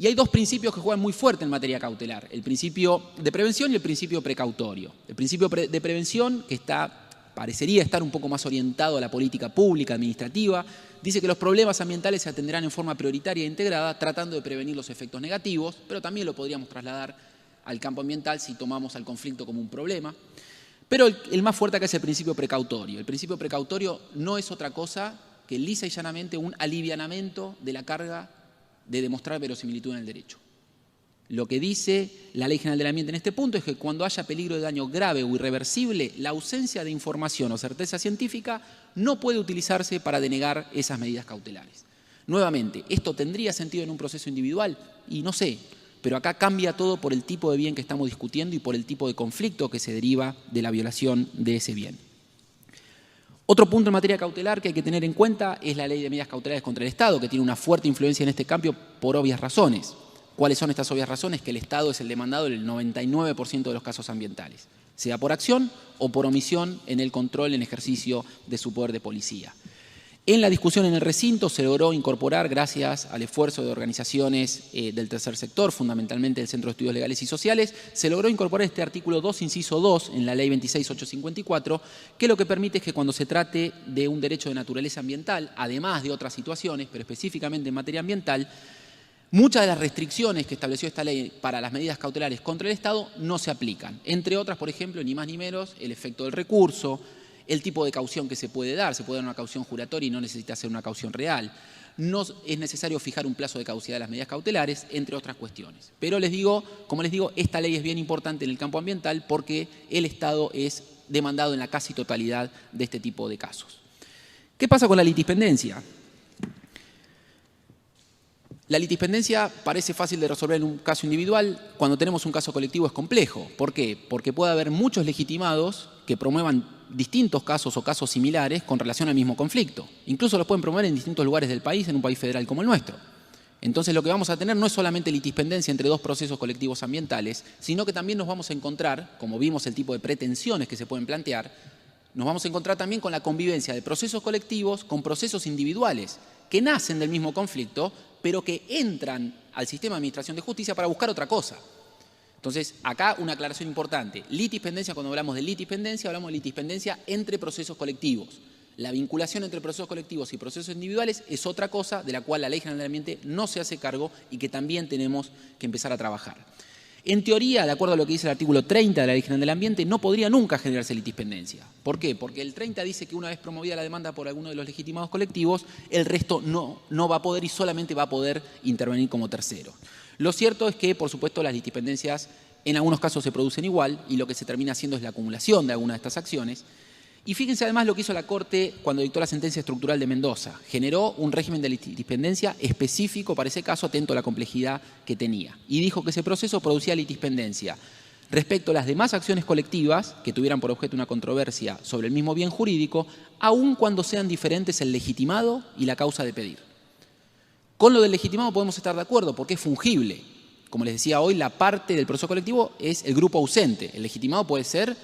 Y hay dos principios que juegan muy fuerte en materia cautelar, el principio de prevención y el principio precautorio. El principio de prevención, que parecería estar un poco más orientado a la política pública, administrativa, dice que los problemas ambientales se atenderán en forma prioritaria e integrada, tratando de prevenir los efectos negativos, pero también lo podríamos trasladar al campo ambiental si tomamos al conflicto como un problema. Pero el más fuerte acá es el principio precautorio. El principio precautorio no es otra cosa que lisa y llanamente un alivianamiento de la carga de demostrar verosimilitud en el derecho. Lo que dice la Ley General del Ambiente en este punto es que cuando haya peligro de daño grave o irreversible, la ausencia de información o certeza científica no puede utilizarse para denegar esas medidas cautelares. Nuevamente, ¿esto tendría sentido en un proceso individual? Y no sé, pero acá cambia todo por el tipo de bien que estamos discutiendo y por el tipo de conflicto que se deriva de la violación de ese bien. Otro punto en materia cautelar que hay que tener en cuenta es la Ley de Medidas Cautelares contra el Estado, que tiene una fuerte influencia en este cambio por obvias razones. ¿Cuáles son estas obvias razones? Que el Estado es el demandado en el 99% de los casos ambientales, sea por acción o por omisión en el control en ejercicio de su poder de policía. En la discusión en el recinto se logró incorporar, gracias al esfuerzo de organizaciones del tercer sector, fundamentalmente del Centro de Estudios Legales y Sociales, se logró incorporar este artículo 2, inciso 2, en la Ley 26.854, que lo que permite es que cuando se trate de un derecho de naturaleza ambiental, además de otras situaciones, pero específicamente en materia ambiental, muchas de las restricciones que estableció esta ley para las medidas cautelares contra el Estado no se aplican. Entre otras, por ejemplo, ni más ni menos, el efecto del recurso, el tipo de caución que se puede dar una caución juratoria y no necesita ser una caución real. No es necesario fijar un plazo de caducidad de las medidas cautelares, entre otras cuestiones. Pero como les digo, esta ley es bien importante en el campo ambiental porque el Estado es demandado en la casi totalidad de este tipo de casos. ¿Qué pasa con la litispendencia? La litispendencia parece fácil de resolver en un caso individual, cuando tenemos un caso colectivo es complejo. ¿Por qué? Porque puede haber muchos legitimados que promuevan distintos casos o casos similares con relación al mismo conflicto. Incluso los pueden promover en distintos lugares del país, en un país federal como el nuestro. Entonces lo que vamos a tener no es solamente litispendencia entre dos procesos colectivos ambientales, sino que también nos vamos a encontrar, como vimos el tipo de pretensiones que se pueden plantear, nos vamos a encontrar también con la convivencia de procesos colectivos con procesos individuales que nacen del mismo conflicto, pero que entran al sistema de administración de justicia para buscar otra cosa. Entonces, acá una aclaración importante. Litispendencia, cuando hablamos de litispendencia, hablamos de litispendencia entre procesos colectivos. La vinculación entre procesos colectivos y procesos individuales es otra cosa de la cual la Ley General del Ambiente no se hace cargo y que también tenemos que empezar a trabajar. En teoría, de acuerdo a lo que dice el artículo 30 de la Ley General del Ambiente, no podría nunca generarse litispendencia. ¿Por qué? Porque el 30 dice que una vez promovida la demanda por alguno de los legitimados colectivos, el resto no va a poder y solamente va a poder intervenir como tercero. Lo cierto es que, por supuesto, las litispendencias en algunos casos se producen igual y lo que se termina haciendo es la acumulación de algunas de estas acciones. Y fíjense además lo que hizo la Corte cuando dictó la sentencia estructural de Mendoza. Generó un régimen de litispendencia específico para ese caso, atento a la complejidad que tenía. Y dijo que ese proceso producía litispendencia respecto a las demás acciones colectivas que tuvieran por objeto una controversia sobre el mismo bien jurídico, aun cuando sean diferentes el legitimado y la causa de pedir. Con lo del legitimado podemos estar de acuerdo porque es fungible. Como les decía hoy, la parte del proceso colectivo es el grupo ausente. El legitimado puede ser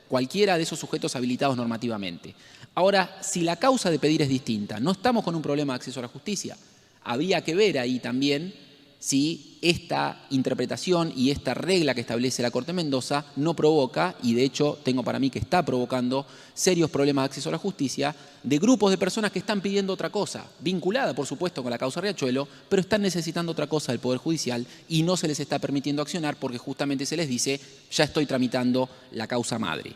cualquiera de esos sujetos habilitados normativamente. Ahora, si la causa de pedir es distinta, no estamos con un problema de acceso a la justicia. Había que ver ahí también si esta interpretación y esta regla que establece la Corte de Mendoza no provoca, y de hecho tengo para mí que está provocando, serios problemas de acceso a la justicia de grupos de personas que están pidiendo otra cosa, vinculada por supuesto con la causa Riachuelo, pero están necesitando otra cosa del Poder Judicial y no se les está permitiendo accionar porque justamente se les dice, ya estoy tramitando la causa madre.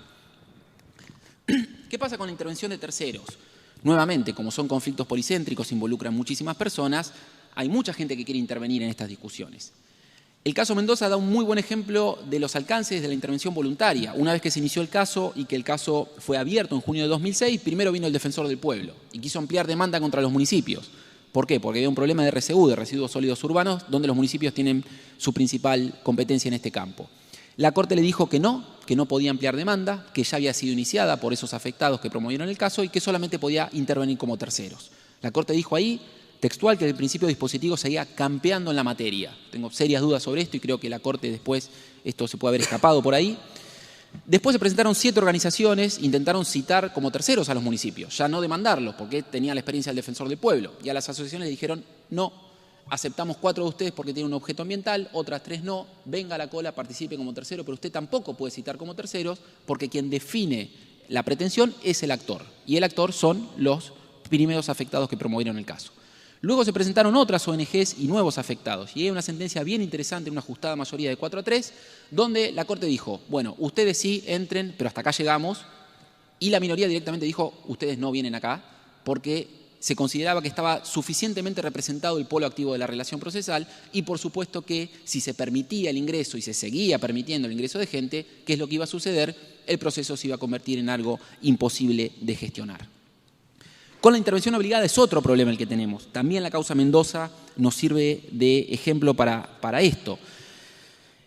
¿Qué pasa con la intervención de terceros? Nuevamente, como son conflictos policéntricos, involucran muchísimas personas, hay mucha gente que quiere intervenir en estas discusiones. El caso Mendoza da un muy buen ejemplo de los alcances de la intervención voluntaria. Una vez que se inició el caso y que el caso fue abierto en junio de 2006, primero vino el defensor del pueblo y quiso ampliar demanda contra los municipios. ¿Por qué? Porque había un problema de RSU, de residuos sólidos urbanos, donde los municipios tienen su principal competencia en este campo. La Corte le dijo que no podía ampliar demanda, que ya había sido iniciada por esos afectados que promovieron el caso y que solamente podía intervenir como terceros. La Corte dijo ahí, textual, que el principio dispositivo seguía campeando en la materia. Tengo serias dudas sobre esto y creo que la Corte después, esto se puede haber escapado por ahí. Después se presentaron 7 organizaciones, intentaron citar como terceros a los municipios, ya no demandarlos, porque tenían la experiencia del defensor del pueblo. Y a las asociaciones le dijeron, no, aceptamos 4 de ustedes porque tienen un objeto ambiental, otras 3 no, venga a la cola, participe como tercero, pero usted tampoco puede citar como terceros porque quien define la pretensión es el actor, y el actor son los primeros afectados que promovieron el caso. Luego se presentaron otras ONGs y nuevos afectados, y hay una sentencia bien interesante, una ajustada mayoría de 4-3, donde la Corte dijo, bueno, ustedes sí entren, pero hasta acá llegamos, y la minoría directamente dijo, ustedes no vienen acá, porque se consideraba que estaba suficientemente representado el polo activo de la relación procesal y por supuesto que si se permitía el ingreso y se seguía permitiendo el ingreso de gente, ¿qué es lo que iba a suceder? El proceso se iba a convertir en algo imposible de gestionar. Con la intervención obligada es otro problema el que tenemos. También la causa Mendoza nos sirve de ejemplo para esto.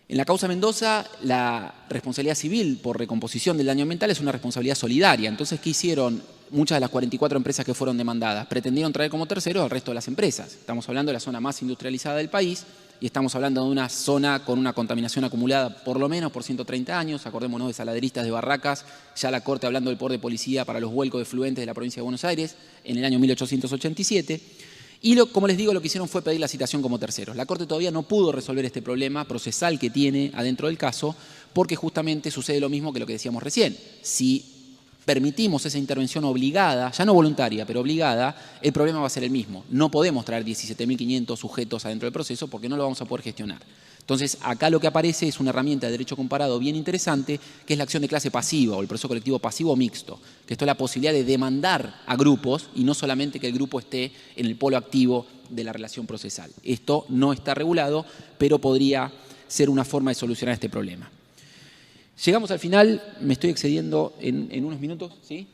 En la causa Mendoza, la responsabilidad civil por recomposición del daño ambiental es una responsabilidad solidaria. Entonces, ¿qué hicieron muchas de las 44 empresas que fueron demandadas? Pretendieron traer como terceros al resto de las empresas. Estamos hablando de la zona más industrializada del país y estamos hablando de una zona con una contaminación acumulada por lo menos por 130 años. Acordémonos de Saladeristas de Barracas, ya la Corte hablando del poder de policía para los vuelcos de fluentes de la provincia de Buenos Aires en el año 1887. Y como les digo, lo que hicieron fue pedir la citación como terceros. La Corte todavía no pudo resolver este problema procesal que tiene adentro del caso, porque justamente sucede lo mismo que lo que decíamos recién. Si permitimos esa intervención obligada, ya no voluntaria, pero obligada, el problema va a ser el mismo. No podemos traer 17.500 sujetos adentro del proceso porque no lo vamos a poder gestionar. Entonces, acá lo que aparece es una herramienta de derecho comparado bien interesante, que es la acción de clase pasiva o el proceso colectivo pasivo mixto, que esto es la posibilidad de demandar a grupos y no solamente que el grupo esté en el polo activo de la relación procesal. Esto no está regulado, pero podría ser una forma de solucionar este problema. Llegamos al final, me estoy excediendo en unos minutos, ¿sí?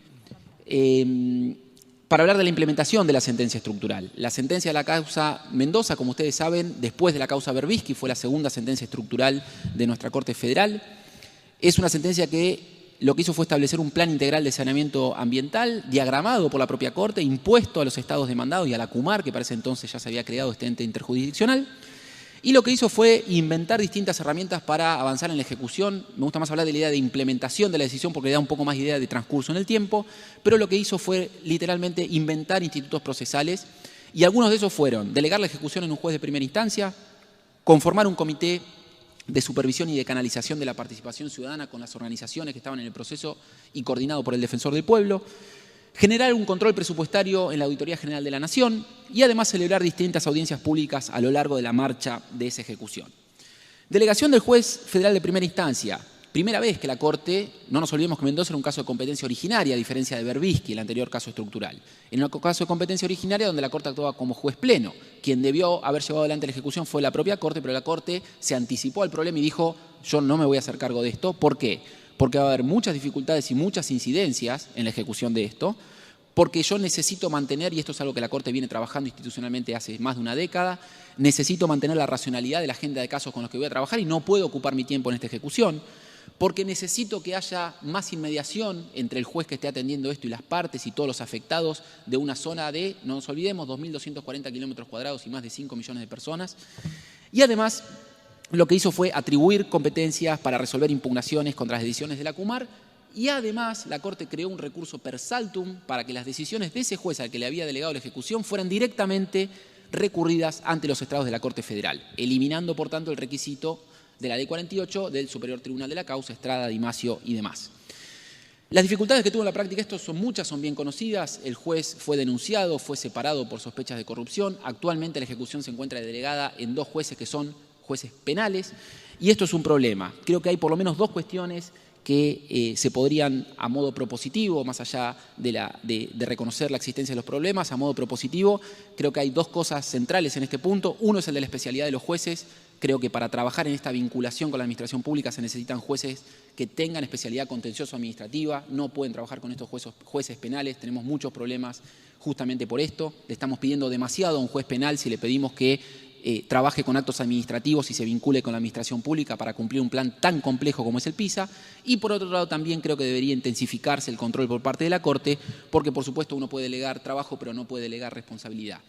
Para hablar de la implementación de la sentencia estructural. La sentencia de la causa Mendoza, como ustedes saben, después de la causa Berbisky, fue la segunda sentencia estructural de nuestra Corte Federal. Es una sentencia que lo que hizo fue establecer un plan integral de saneamiento ambiental, diagramado por la propia Corte, impuesto a los estados demandados y a la CUMAR, que para ese entonces ya se había creado este ente interjurisdiccional. Y lo que hizo fue inventar distintas herramientas para avanzar en la ejecución. Me gusta más hablar de la idea de implementación de la decisión porque le da un poco más idea de transcurso en el tiempo, pero lo que hizo fue literalmente inventar institutos procesales y algunos de esos fueron delegar la ejecución en un juez de primera instancia, conformar un comité de supervisión y de canalización de la participación ciudadana con las organizaciones que estaban en el proceso y coordinado por el Defensor del Pueblo, generar un control presupuestario en la Auditoría General de la Nación y además celebrar distintas audiencias públicas a lo largo de la marcha de esa ejecución. Delegación del juez federal de primera instancia. Primera vez que la Corte, no nos olvidemos que Mendoza era un caso de competencia originaria, a diferencia de Berbisky, el anterior caso estructural. En un caso de competencia originaria donde la Corte actuaba como juez pleno. Quien debió haber llevado adelante la ejecución fue la propia Corte, pero la Corte se anticipó al problema y dijo, yo no me voy a hacer cargo de esto. ¿Por qué? Porque va a haber muchas dificultades y muchas incidencias en la ejecución de esto, porque yo necesito mantener, y esto es algo que la Corte viene trabajando institucionalmente hace más de una década, necesito mantener la racionalidad de la agenda de casos con los que voy a trabajar y no puedo ocupar mi tiempo en esta ejecución, porque necesito que haya más inmediación entre el juez que esté atendiendo esto y las partes y todos los afectados de una zona de, no nos olvidemos, 2.240 kilómetros cuadrados y más de 5 millones de personas. Y además, lo que hizo fue atribuir competencias para resolver impugnaciones contra las decisiones de la CUMAR y además la Corte creó un recurso per saltum para que las decisiones de ese juez al que le había delegado la ejecución fueran directamente recurridas ante los estrados de la Corte Federal, eliminando por tanto el requisito de la Ley 48 del Superior Tribunal de la Causa, Estrada, Di Masio y demás. Las dificultades que tuvo en la práctica esto son muchas, son bien conocidas. El juez fue denunciado, fue separado por sospechas de corrupción. Actualmente la ejecución se encuentra delegada en 2 jueces que son jueces penales y esto es un problema. Creo que hay por lo menos 2 cuestiones que se podrían, a modo propositivo, más allá de reconocer la existencia de los problemas, a modo propositivo, creo que hay 2 cosas centrales en este punto. Uno es el de la especialidad de los jueces. Creo que para trabajar en esta vinculación con la administración pública se necesitan jueces que tengan especialidad contencioso-administrativa, no pueden trabajar con estos jueces penales, tenemos muchos problemas justamente por esto. Le estamos pidiendo demasiado a un juez penal si le pedimos que trabaje con actos administrativos y se vincule con la administración pública para cumplir un plan tan complejo como es el PISA. Y por otro lado también creo que debería intensificarse el control por parte de la Corte, porque por supuesto uno puede delegar trabajo pero no puede delegar responsabilidad.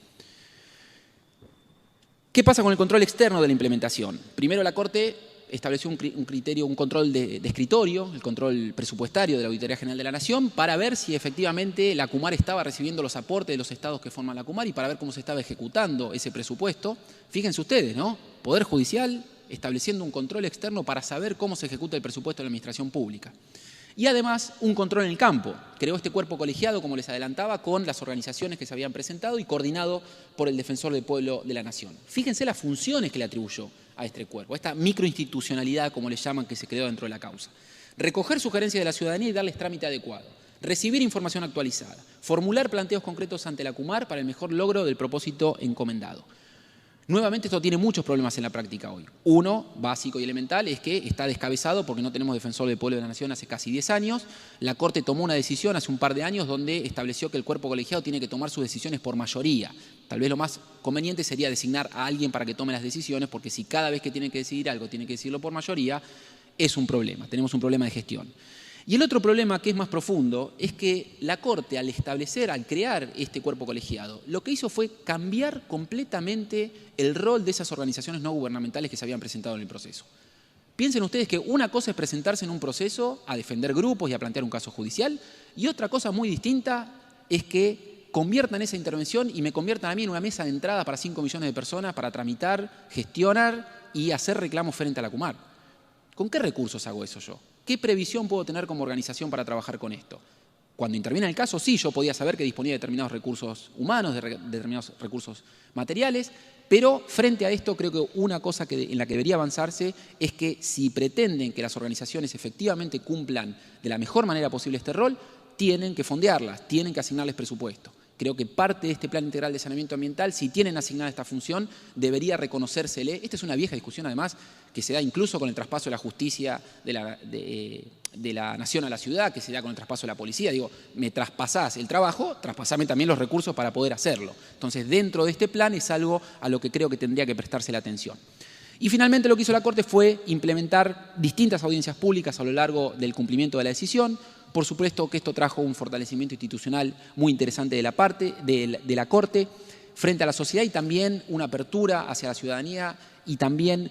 ¿Qué pasa con el control externo de la implementación? Primero la Corte estableció un criterio, un control de escritorio, el control presupuestario de la Auditoría General de la Nación, para ver si efectivamente la CUMAR estaba recibiendo los aportes de los estados que forman la CUMAR y para ver cómo se estaba ejecutando ese presupuesto. Fíjense ustedes, ¿no? Poder Judicial estableciendo un control externo para saber cómo se ejecuta el presupuesto de la administración pública. Y además un control en el campo. Creó este cuerpo colegiado, como les adelantaba, con las organizaciones que se habían presentado y coordinado por el Defensor del Pueblo de la Nación. Fíjense las funciones que le atribuyó a este cuerpo, a esta microinstitucionalidad, como le llaman, que se creó dentro de la causa. Recoger sugerencias de la ciudadanía y darles trámite adecuado. Recibir información actualizada. Formular planteos concretos ante la CUMAR para el mejor logro del propósito encomendado. Nuevamente esto tiene muchos problemas en la práctica hoy. Uno, básico y elemental, es que está descabezado porque no tenemos Defensor del Pueblo de la Nación hace casi 10 años. La Corte tomó una decisión hace un par de años donde estableció que el cuerpo colegiado tiene que tomar sus decisiones por mayoría. Tal vez lo más conveniente sería designar a alguien para que tome las decisiones, porque si cada vez que tiene que decidir algo tiene que decirlo por mayoría, es un problema, tenemos un problema de gestión. Y el otro problema, que es más profundo, es que la Corte, al crear este cuerpo colegiado, lo que hizo fue cambiar completamente el rol de esas organizaciones no gubernamentales que se habían presentado en el proceso. Piensen ustedes que una cosa es presentarse en un proceso a defender grupos y a plantear un caso judicial, y otra cosa muy distinta es que conviertan esa intervención y me conviertan a mí en una mesa de entrada para 5 millones de personas para tramitar, gestionar y hacer reclamos frente a la CUMAR. ¿Con qué recursos hago eso yo? ¿Qué previsión puedo tener como organización para trabajar con esto? Cuando interviene el caso, sí, yo podía saber que disponía de determinados recursos humanos, de determinados recursos materiales, pero frente a esto creo que una cosa en la que debería avanzarse es que si pretenden que las organizaciones efectivamente cumplan de la mejor manera posible este rol, tienen que fondearlas, tienen que asignarles presupuesto. Creo que parte de este Plan Integral de Saneamiento Ambiental, si tienen asignada esta función, debería reconocérsele. Esta es una vieja discusión, además, que se da incluso con el traspaso de la justicia de la nación a la ciudad, que se da con el traspaso de la policía. Digo, me traspasás el trabajo, traspasame también los recursos para poder hacerlo. Entonces, dentro de este plan es algo a lo que creo que tendría que prestarse la atención. Y finalmente lo que hizo la Corte fue implementar distintas audiencias públicas a lo largo del cumplimiento de la decisión. Por supuesto que esto trajo un fortalecimiento institucional muy interesante de la Corte frente a la sociedad y también una apertura hacia la ciudadanía y también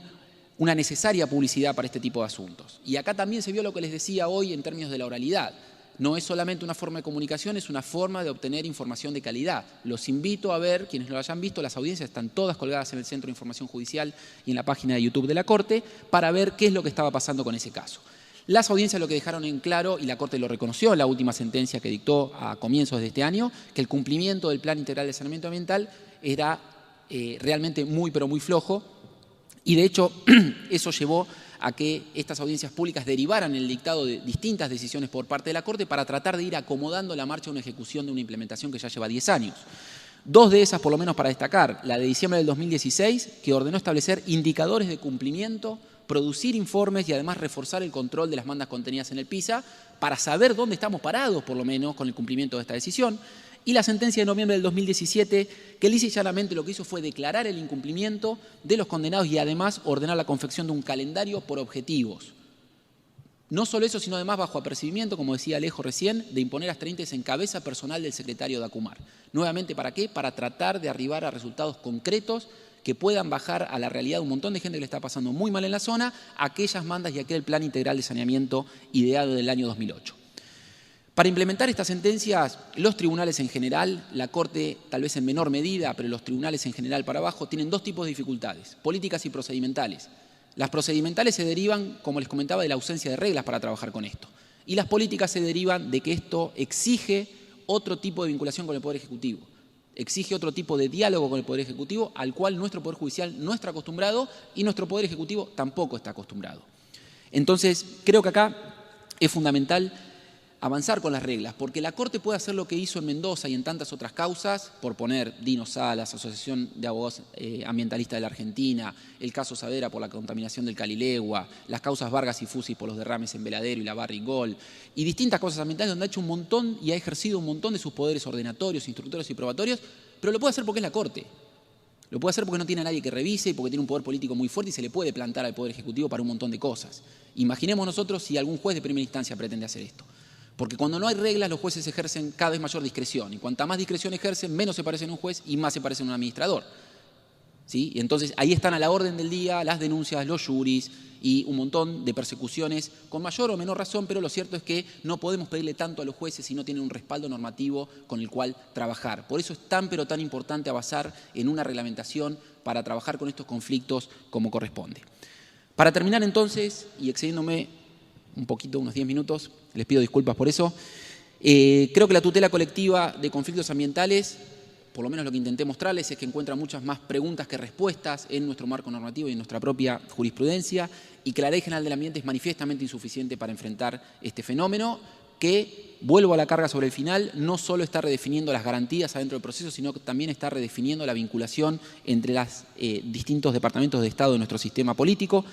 una necesaria publicidad para este tipo de asuntos. Y acá también se vio lo que les decía hoy en términos de la oralidad. No es solamente una forma de comunicación, es una forma de obtener información de calidad. Los invito a ver, quienes lo hayan visto, las audiencias están todas colgadas en el Centro de Información Judicial y en la página de YouTube de la Corte para ver qué es lo que estaba pasando con ese caso. Las audiencias lo que dejaron en claro, y la Corte lo reconoció en la última sentencia que dictó a comienzos de este año, que el cumplimiento del Plan Integral de Saneamiento Ambiental era realmente muy, pero muy flojo, y de hecho eso llevó a que estas audiencias públicas derivaran el dictado de distintas decisiones por parte de la Corte para tratar de ir acomodando la marcha a una ejecución de una implementación que ya lleva 10 años. Dos de esas, por lo menos para destacar, la de diciembre del 2016, que ordenó establecer indicadores de cumplimiento, producir informes y además reforzar el control de las mandas contenidas en el PISA para saber dónde estamos parados, por lo menos, con el cumplimiento de esta decisión. Y la sentencia de noviembre del 2017, que lisa y llanamente lo que hizo fue declarar el incumplimiento de los condenados y además ordenar la confección de un calendario por objetivos. No solo eso, sino además bajo apercibimiento, como decía Alejo recién, de imponer astreintjes en cabeza personal del secretario de ACUMAR. Nuevamente, ¿para qué? Para tratar de arribar a resultados concretos que puedan bajar a la realidad de un montón de gente que le está pasando muy mal en la zona, aquellas mandas y aquel plan integral de saneamiento ideado del año 2008. Para implementar estas sentencias, los tribunales en general, la Corte tal vez en menor medida, pero los tribunales en general para abajo, tienen dos tipos de dificultades, políticas y procedimentales. Las procedimentales se derivan, como les comentaba, de la ausencia de reglas para trabajar con esto. Y las políticas se derivan de que esto exige otro tipo de vinculación con el Poder Ejecutivo. Exige otro tipo de diálogo con el Poder Ejecutivo, al cual nuestro Poder Judicial no está acostumbrado y nuestro Poder Ejecutivo tampoco está acostumbrado. Entonces, creo que acá es fundamental avanzar con las reglas, porque la Corte puede hacer lo que hizo en Mendoza y en tantas otras causas, por poner Dino Salas, Asociación de Abogados Ambientalistas de la Argentina, el caso Saavedra por la contaminación del Calilegua, las causas Vargas y Fusi por los derrames en Veladero y la Barrigol, y distintas causas ambientales donde ha hecho un montón y ha ejercido un montón de sus poderes ordenatorios, instructorios y probatorios, pero lo puede hacer porque es la Corte. Lo puede hacer porque no tiene a nadie que revise y porque tiene un poder político muy fuerte y se le puede plantar al Poder Ejecutivo para un montón de cosas. Imaginemos nosotros si algún juez de primera instancia pretende hacer esto. Porque cuando no hay reglas, los jueces ejercen cada vez mayor discreción. Y cuanta más discreción ejercen, menos se parecen a un juez y más se parecen a un administrador. ¿sí? Y entonces ahí están a la orden del día las denuncias, los juris y un montón de persecuciones con mayor o menor razón, pero lo cierto es que no podemos pedirle tanto a los jueces si no tienen un respaldo normativo con el cual trabajar. Por eso es tan pero tan importante avanzar en una reglamentación para trabajar con estos conflictos como corresponde. Para terminar entonces, y excediéndome un poquito, unos 10 minutos, les pido disculpas por eso, creo que la tutela colectiva de conflictos ambientales, por lo menos lo que intenté mostrarles, es que encuentra muchas más preguntas que respuestas en nuestro marco normativo y en nuestra propia jurisprudencia, y que la Ley General del Ambiente es manifiestamente insuficiente para enfrentar este fenómeno, que, vuelvo a la carga sobre el final, no solo está redefiniendo las garantías adentro del proceso, sino que también está redefiniendo la vinculación entre los distintos departamentos de Estado de nuestro sistema político.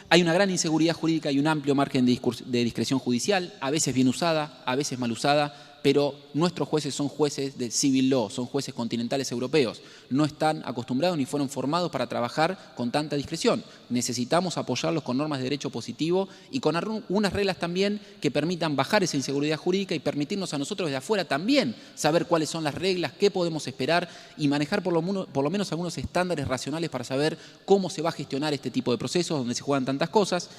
Hay una gran inseguridad jurídica y un amplio margen de discreción judicial, a veces bien usada, a veces mal usada, pero nuestros jueces son jueces de civil law, son jueces continentales europeos. No están acostumbrados ni fueron formados para trabajar con tanta discreción. Necesitamos apoyarlos con normas de derecho positivo y con unas reglas también que permitan bajar esa inseguridad jurídica y permitirnos a nosotros desde afuera también saber cuáles son las reglas, qué podemos esperar y manejar por lo menos algunos estándares racionales para saber cómo se va a gestionar este tipo de procesos donde se juegan tantas cosas.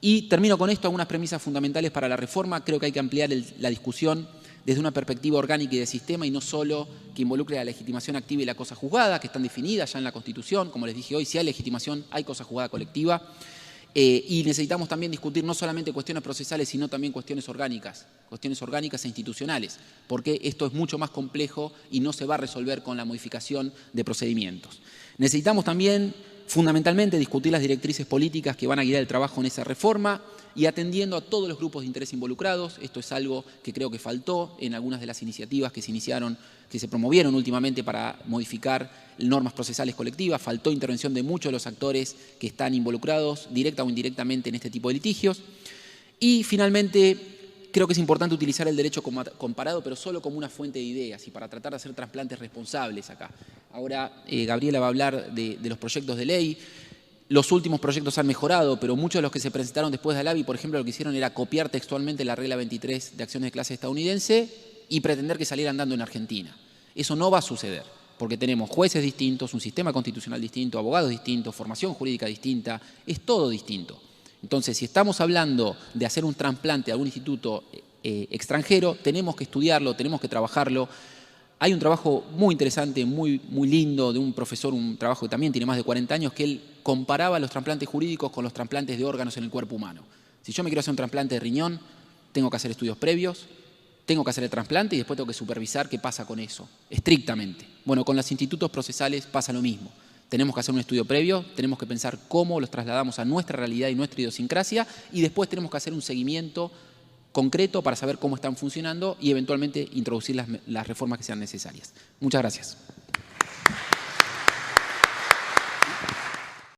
Y termino con esto, algunas premisas fundamentales para la reforma. Creo que hay que ampliar la discusión desde una perspectiva orgánica y de sistema y no solo que involucre la legitimación activa y la cosa juzgada, que están definidas ya en la Constitución. Como les dije hoy, si hay legitimación, hay cosa juzgada colectiva. Y necesitamos también discutir no solamente cuestiones procesales, sino también cuestiones orgánicas e institucionales, porque esto es mucho más complejo y no se va a resolver con la modificación de procedimientos. Necesitamos también, fundamentalmente, discutir las directrices políticas que van a guiar el trabajo en esa reforma y atendiendo a todos los grupos de interés involucrados. Esto es algo que creo que faltó en algunas de las iniciativas que se promovieron últimamente para modificar normas procesales colectivas. Faltó intervención de muchos de los actores que están involucrados, directa o indirectamente, en este tipo de litigios. Y finalmente, creo que es importante utilizar el derecho comparado, pero solo como una fuente de ideas y para tratar de hacer trasplantes responsables acá. Ahora Gabriela va a hablar de los proyectos de ley. Los últimos proyectos han mejorado, pero muchos de los que se presentaron después de Alavi, por ejemplo, lo que hicieron era copiar textualmente la regla 23 de acciones de clase estadounidense y pretender que saliera andando en Argentina. Eso no va a suceder, porque tenemos jueces distintos, un sistema constitucional distinto, abogados distintos, formación jurídica distinta, es todo distinto. Entonces, si estamos hablando de hacer un trasplante a algún instituto extranjero, tenemos que estudiarlo, tenemos que trabajarlo. Hay un trabajo muy interesante, muy lindo, de un profesor, un trabajo que también tiene más de 40 años, que él comparaba los trasplantes jurídicos con los trasplantes de órganos en el cuerpo humano. Si yo me quiero hacer un trasplante de riñón, tengo que hacer estudios previos, tengo que hacer el trasplante y después tengo que supervisar qué pasa con eso, estrictamente. Bueno, con los institutos procesales pasa lo mismo. Tenemos que hacer un estudio previo, tenemos que pensar cómo los trasladamos a nuestra realidad y nuestra idiosincrasia y después tenemos que hacer un seguimiento concreto para saber cómo están funcionando y eventualmente introducir las reformas que sean necesarias. Muchas gracias.